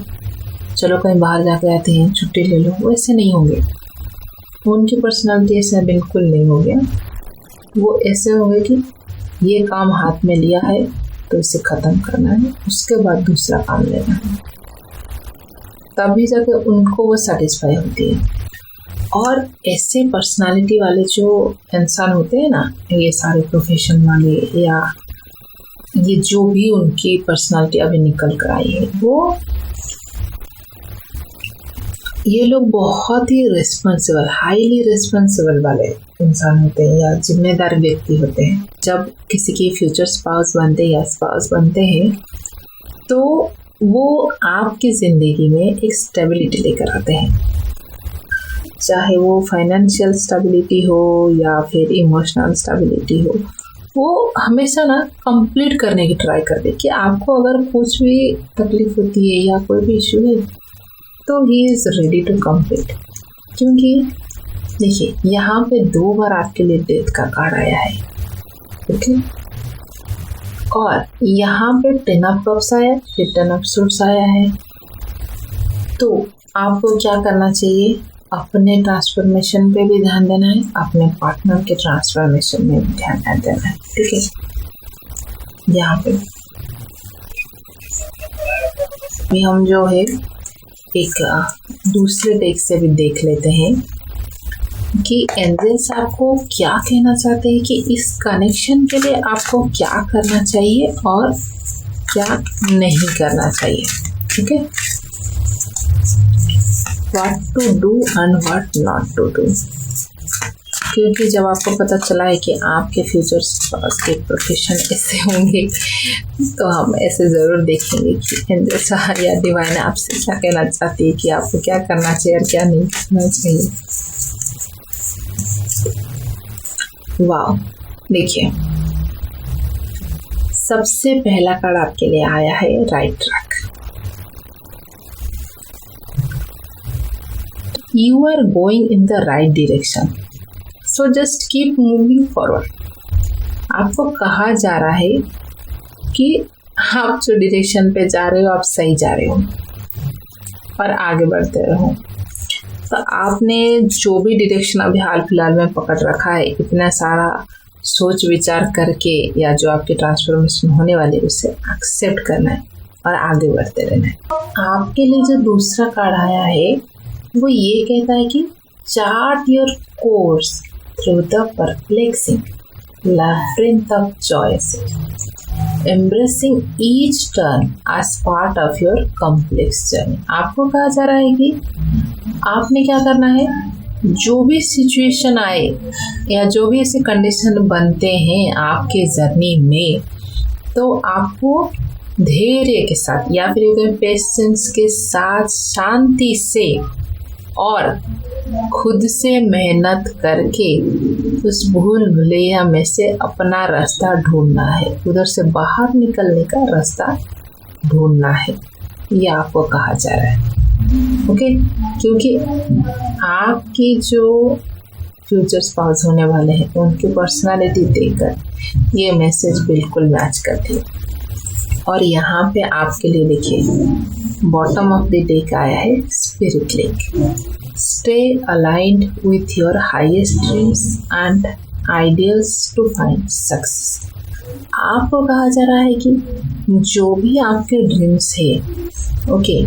चलो कहीं बाहर जाके आते हैं, छुट्टी ले लो, वैसे नहीं होंगे। उनकी पर्सनालिटी ऐसा बिल्कुल नहीं हो गया। वो ऐसे होंगे कि ये काम हाथ में लिया है तो इसे ख़त्म करना है, उसके बाद दूसरा काम लेना है। तभी जाके उनको वो सेटिस्फाई होती है। और ऐसे पर्सनालिटी वाले जो इंसान होते हैं ना, ये सारे प्रोफेशन वाले या ये जो भी उनकी पर्सनालिटी अभी निकल कर आई है, वो ये लोग बहुत ही रिस्पॉन्सिबल, हाईली रिस्पॉन्सिबल वाले इंसान होते हैं या जिम्मेदार व्यक्ति होते हैं। जब किसी के फ्यूचर स्पाउस बनते हैं या स्पाउस बनते हैं तो वो आपकी ज़िंदगी में एक स्टेबिलिटी लेकर आते हैं, चाहे वो फाइनेंशियल स्टेबिलिटी हो या फिर इमोशनल स्टेबिलिटी हो। वो हमेशा ना कंप्लीट करने की ट्राई करते कि आपको अगर कुछ भी तकलीफ होती है या कोई भी इशू है तो he is ready to complete. क्योंकि देखिए, यहाँ पे 2 बार आपके लिए डेथ का कार्ड आया है, ओके, और यहाँ पे 10 ऑफ कप्स आया, फिर 10 ऑफ सूट्स आया है। तो आपको क्या करना चाहिए? अपने ट्रांसफॉर्मेशन पे भी ध्यान देना है, अपने पार्टनर के ट्रांसफॉर्मेशन में भी ध्यान देना है, ठीक है। यहाँ पे भी हम जो है एक दूसरे टेक से भी देख लेते हैं कि एंजल्स आपको क्या कहना चाहते हैं, कि इस कनेक्शन के लिए आपको क्या करना चाहिए और क्या नहीं करना चाहिए, ठीक है। What to do and what not to do. क्योंकि जब आपको पता चला है कि आपके फ्यूचर के प्रोफेशन ऐसे होंगे तो हम ऐसे ज़रूर देखेंगे कि एंजल्स या डिवाइन आपसे क्या कहना चाहती है, कि आपको क्या करना चाहिए और क्या नहीं करना चाहिए। वाह, देखिए, सबसे पहला कार्ड आपके लिए आया है right track. You are going in the right direction, so just keep moving forward. आपको कहा जा रहा है कि आप जो डायरेक्शन पे जा रहे हो आप सही जा रहे हो और आगे बढ़ते रहो। तो आपने जो भी डायरेक्शन अभी हाल फिलहाल में पकड़ रखा है, इतना सारा सोच विचार करके या जो आपकी ट्रांसफॉर्मेशन होने वाली है उसे एक्सेप्ट करना है और आगे बढ़ते रहना है। आपके लिए जो दूसरा कार्ड आया है वो ये कहता है कि chart your course through the perplexing labyrinth of choice, embracing each turn as part of your complex journey। आपको कहा जा रहा है कि आपने क्या करना है, जो भी सिचुएशन आए या जो भी ऐसे कंडीशन बनते हैं आपके जर्नी में, तो आपको धैर्य के साथ या फिर पेशेंस के साथ शांति से और खुद से मेहनत करके उस भूल भुलैया में से अपना रास्ता ढूंढना है, उधर से बाहर निकलने का रास्ता ढूंढना है, ये आपको कहा जा रहा है, ओके। क्योंकि आपकी जो फ्यूचर स्पाउस होने वाले हैं उनकी पर्सनालिटी देखकर ये मैसेज बिल्कुल मैच करती है। और यहाँ पे आपके लिए देखिए बॉटम ऑफ द डेक आया है spirit lake. Stay aligned with your highest dreams and ideals to find success. आपको कहा जा रहा है कि जो भी आपके ड्रीम्स है, ओके,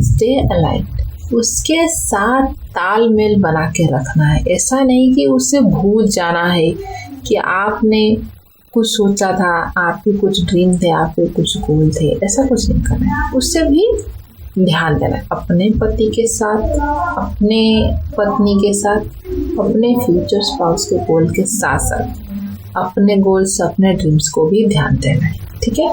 स्टे अलाइंड, उसके साथ तालमेल बना के रखना है। ऐसा नहीं कि उससे भूल जाना है कि आपने कुछ सोचा था, आपके कुछ ड्रीम थे, आपके कुछ गोल थे, ऐसा कुछ नहीं करना है। उससे भी ध्यान देना है अपने पति के साथ, अपने पत्नी के साथ, अपने फ्यूचर स्पाउस के गोल के साथ साथ अपने गोल्स, अपने ड्रीम्स को भी ध्यान देना है, ठीक है।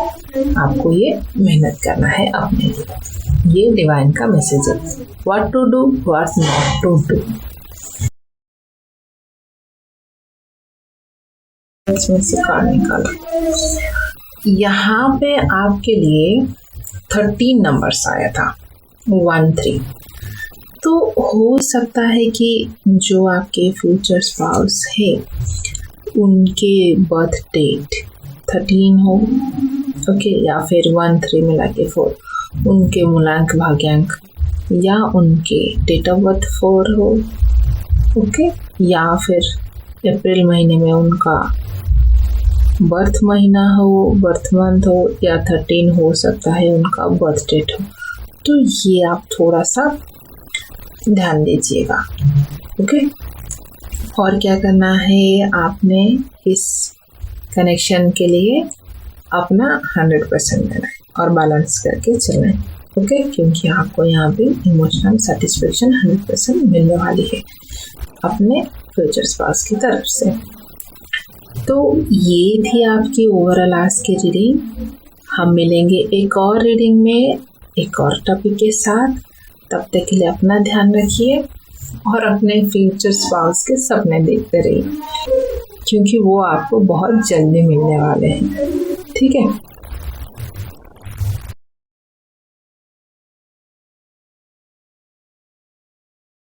आपको ये मेहनत करना है अपने लिए। ये डिवाइन का मैसेज है, what to do, what not to do. इसमें से कार्ड निकालो। यहाँ पे आपके लिए 13 नंबर्स आया था, 13। तो हो सकता है कि जो आपके फ्यूचर स्पाउस है उनके बर्थ डेट 13 हो, ओके, या फिर 1 3 मिला के 4, उनके मूलांक भाग्यांक या उनके डेट ऑफ बर्थ 4 हो, ओके, या फिर अप्रैल महीने में उनका बर्थ महीना हो, बर्थ मंथ हो, या 13 हो सकता है उनका बर्थ डेट हो। तो ये आप थोड़ा सा ध्यान दीजिएगा। ओके, और क्या करना है, आपने इस कनेक्शन के लिए अपना 100% देना है और बैलेंस करके चलना है। ओके, क्योंकि आपको यहाँ पे इमोशनल सेटिस्फेक्शन 100% मिलने वाली है अपने फ्यूचर स्पाउस की तरफ से। तो ये थी आपकी ओवरऑल आज की रीडिंग। हम मिलेंगे एक और रीडिंग में एक और टॉपिक के साथ। तब तक के लिए अपना ध्यान रखिए और अपने फ्यूचर स्पाउस के सपने देखते रहिए, क्योंकि वो आपको बहुत जल्दी मिलने वाले हैं। ठीक है।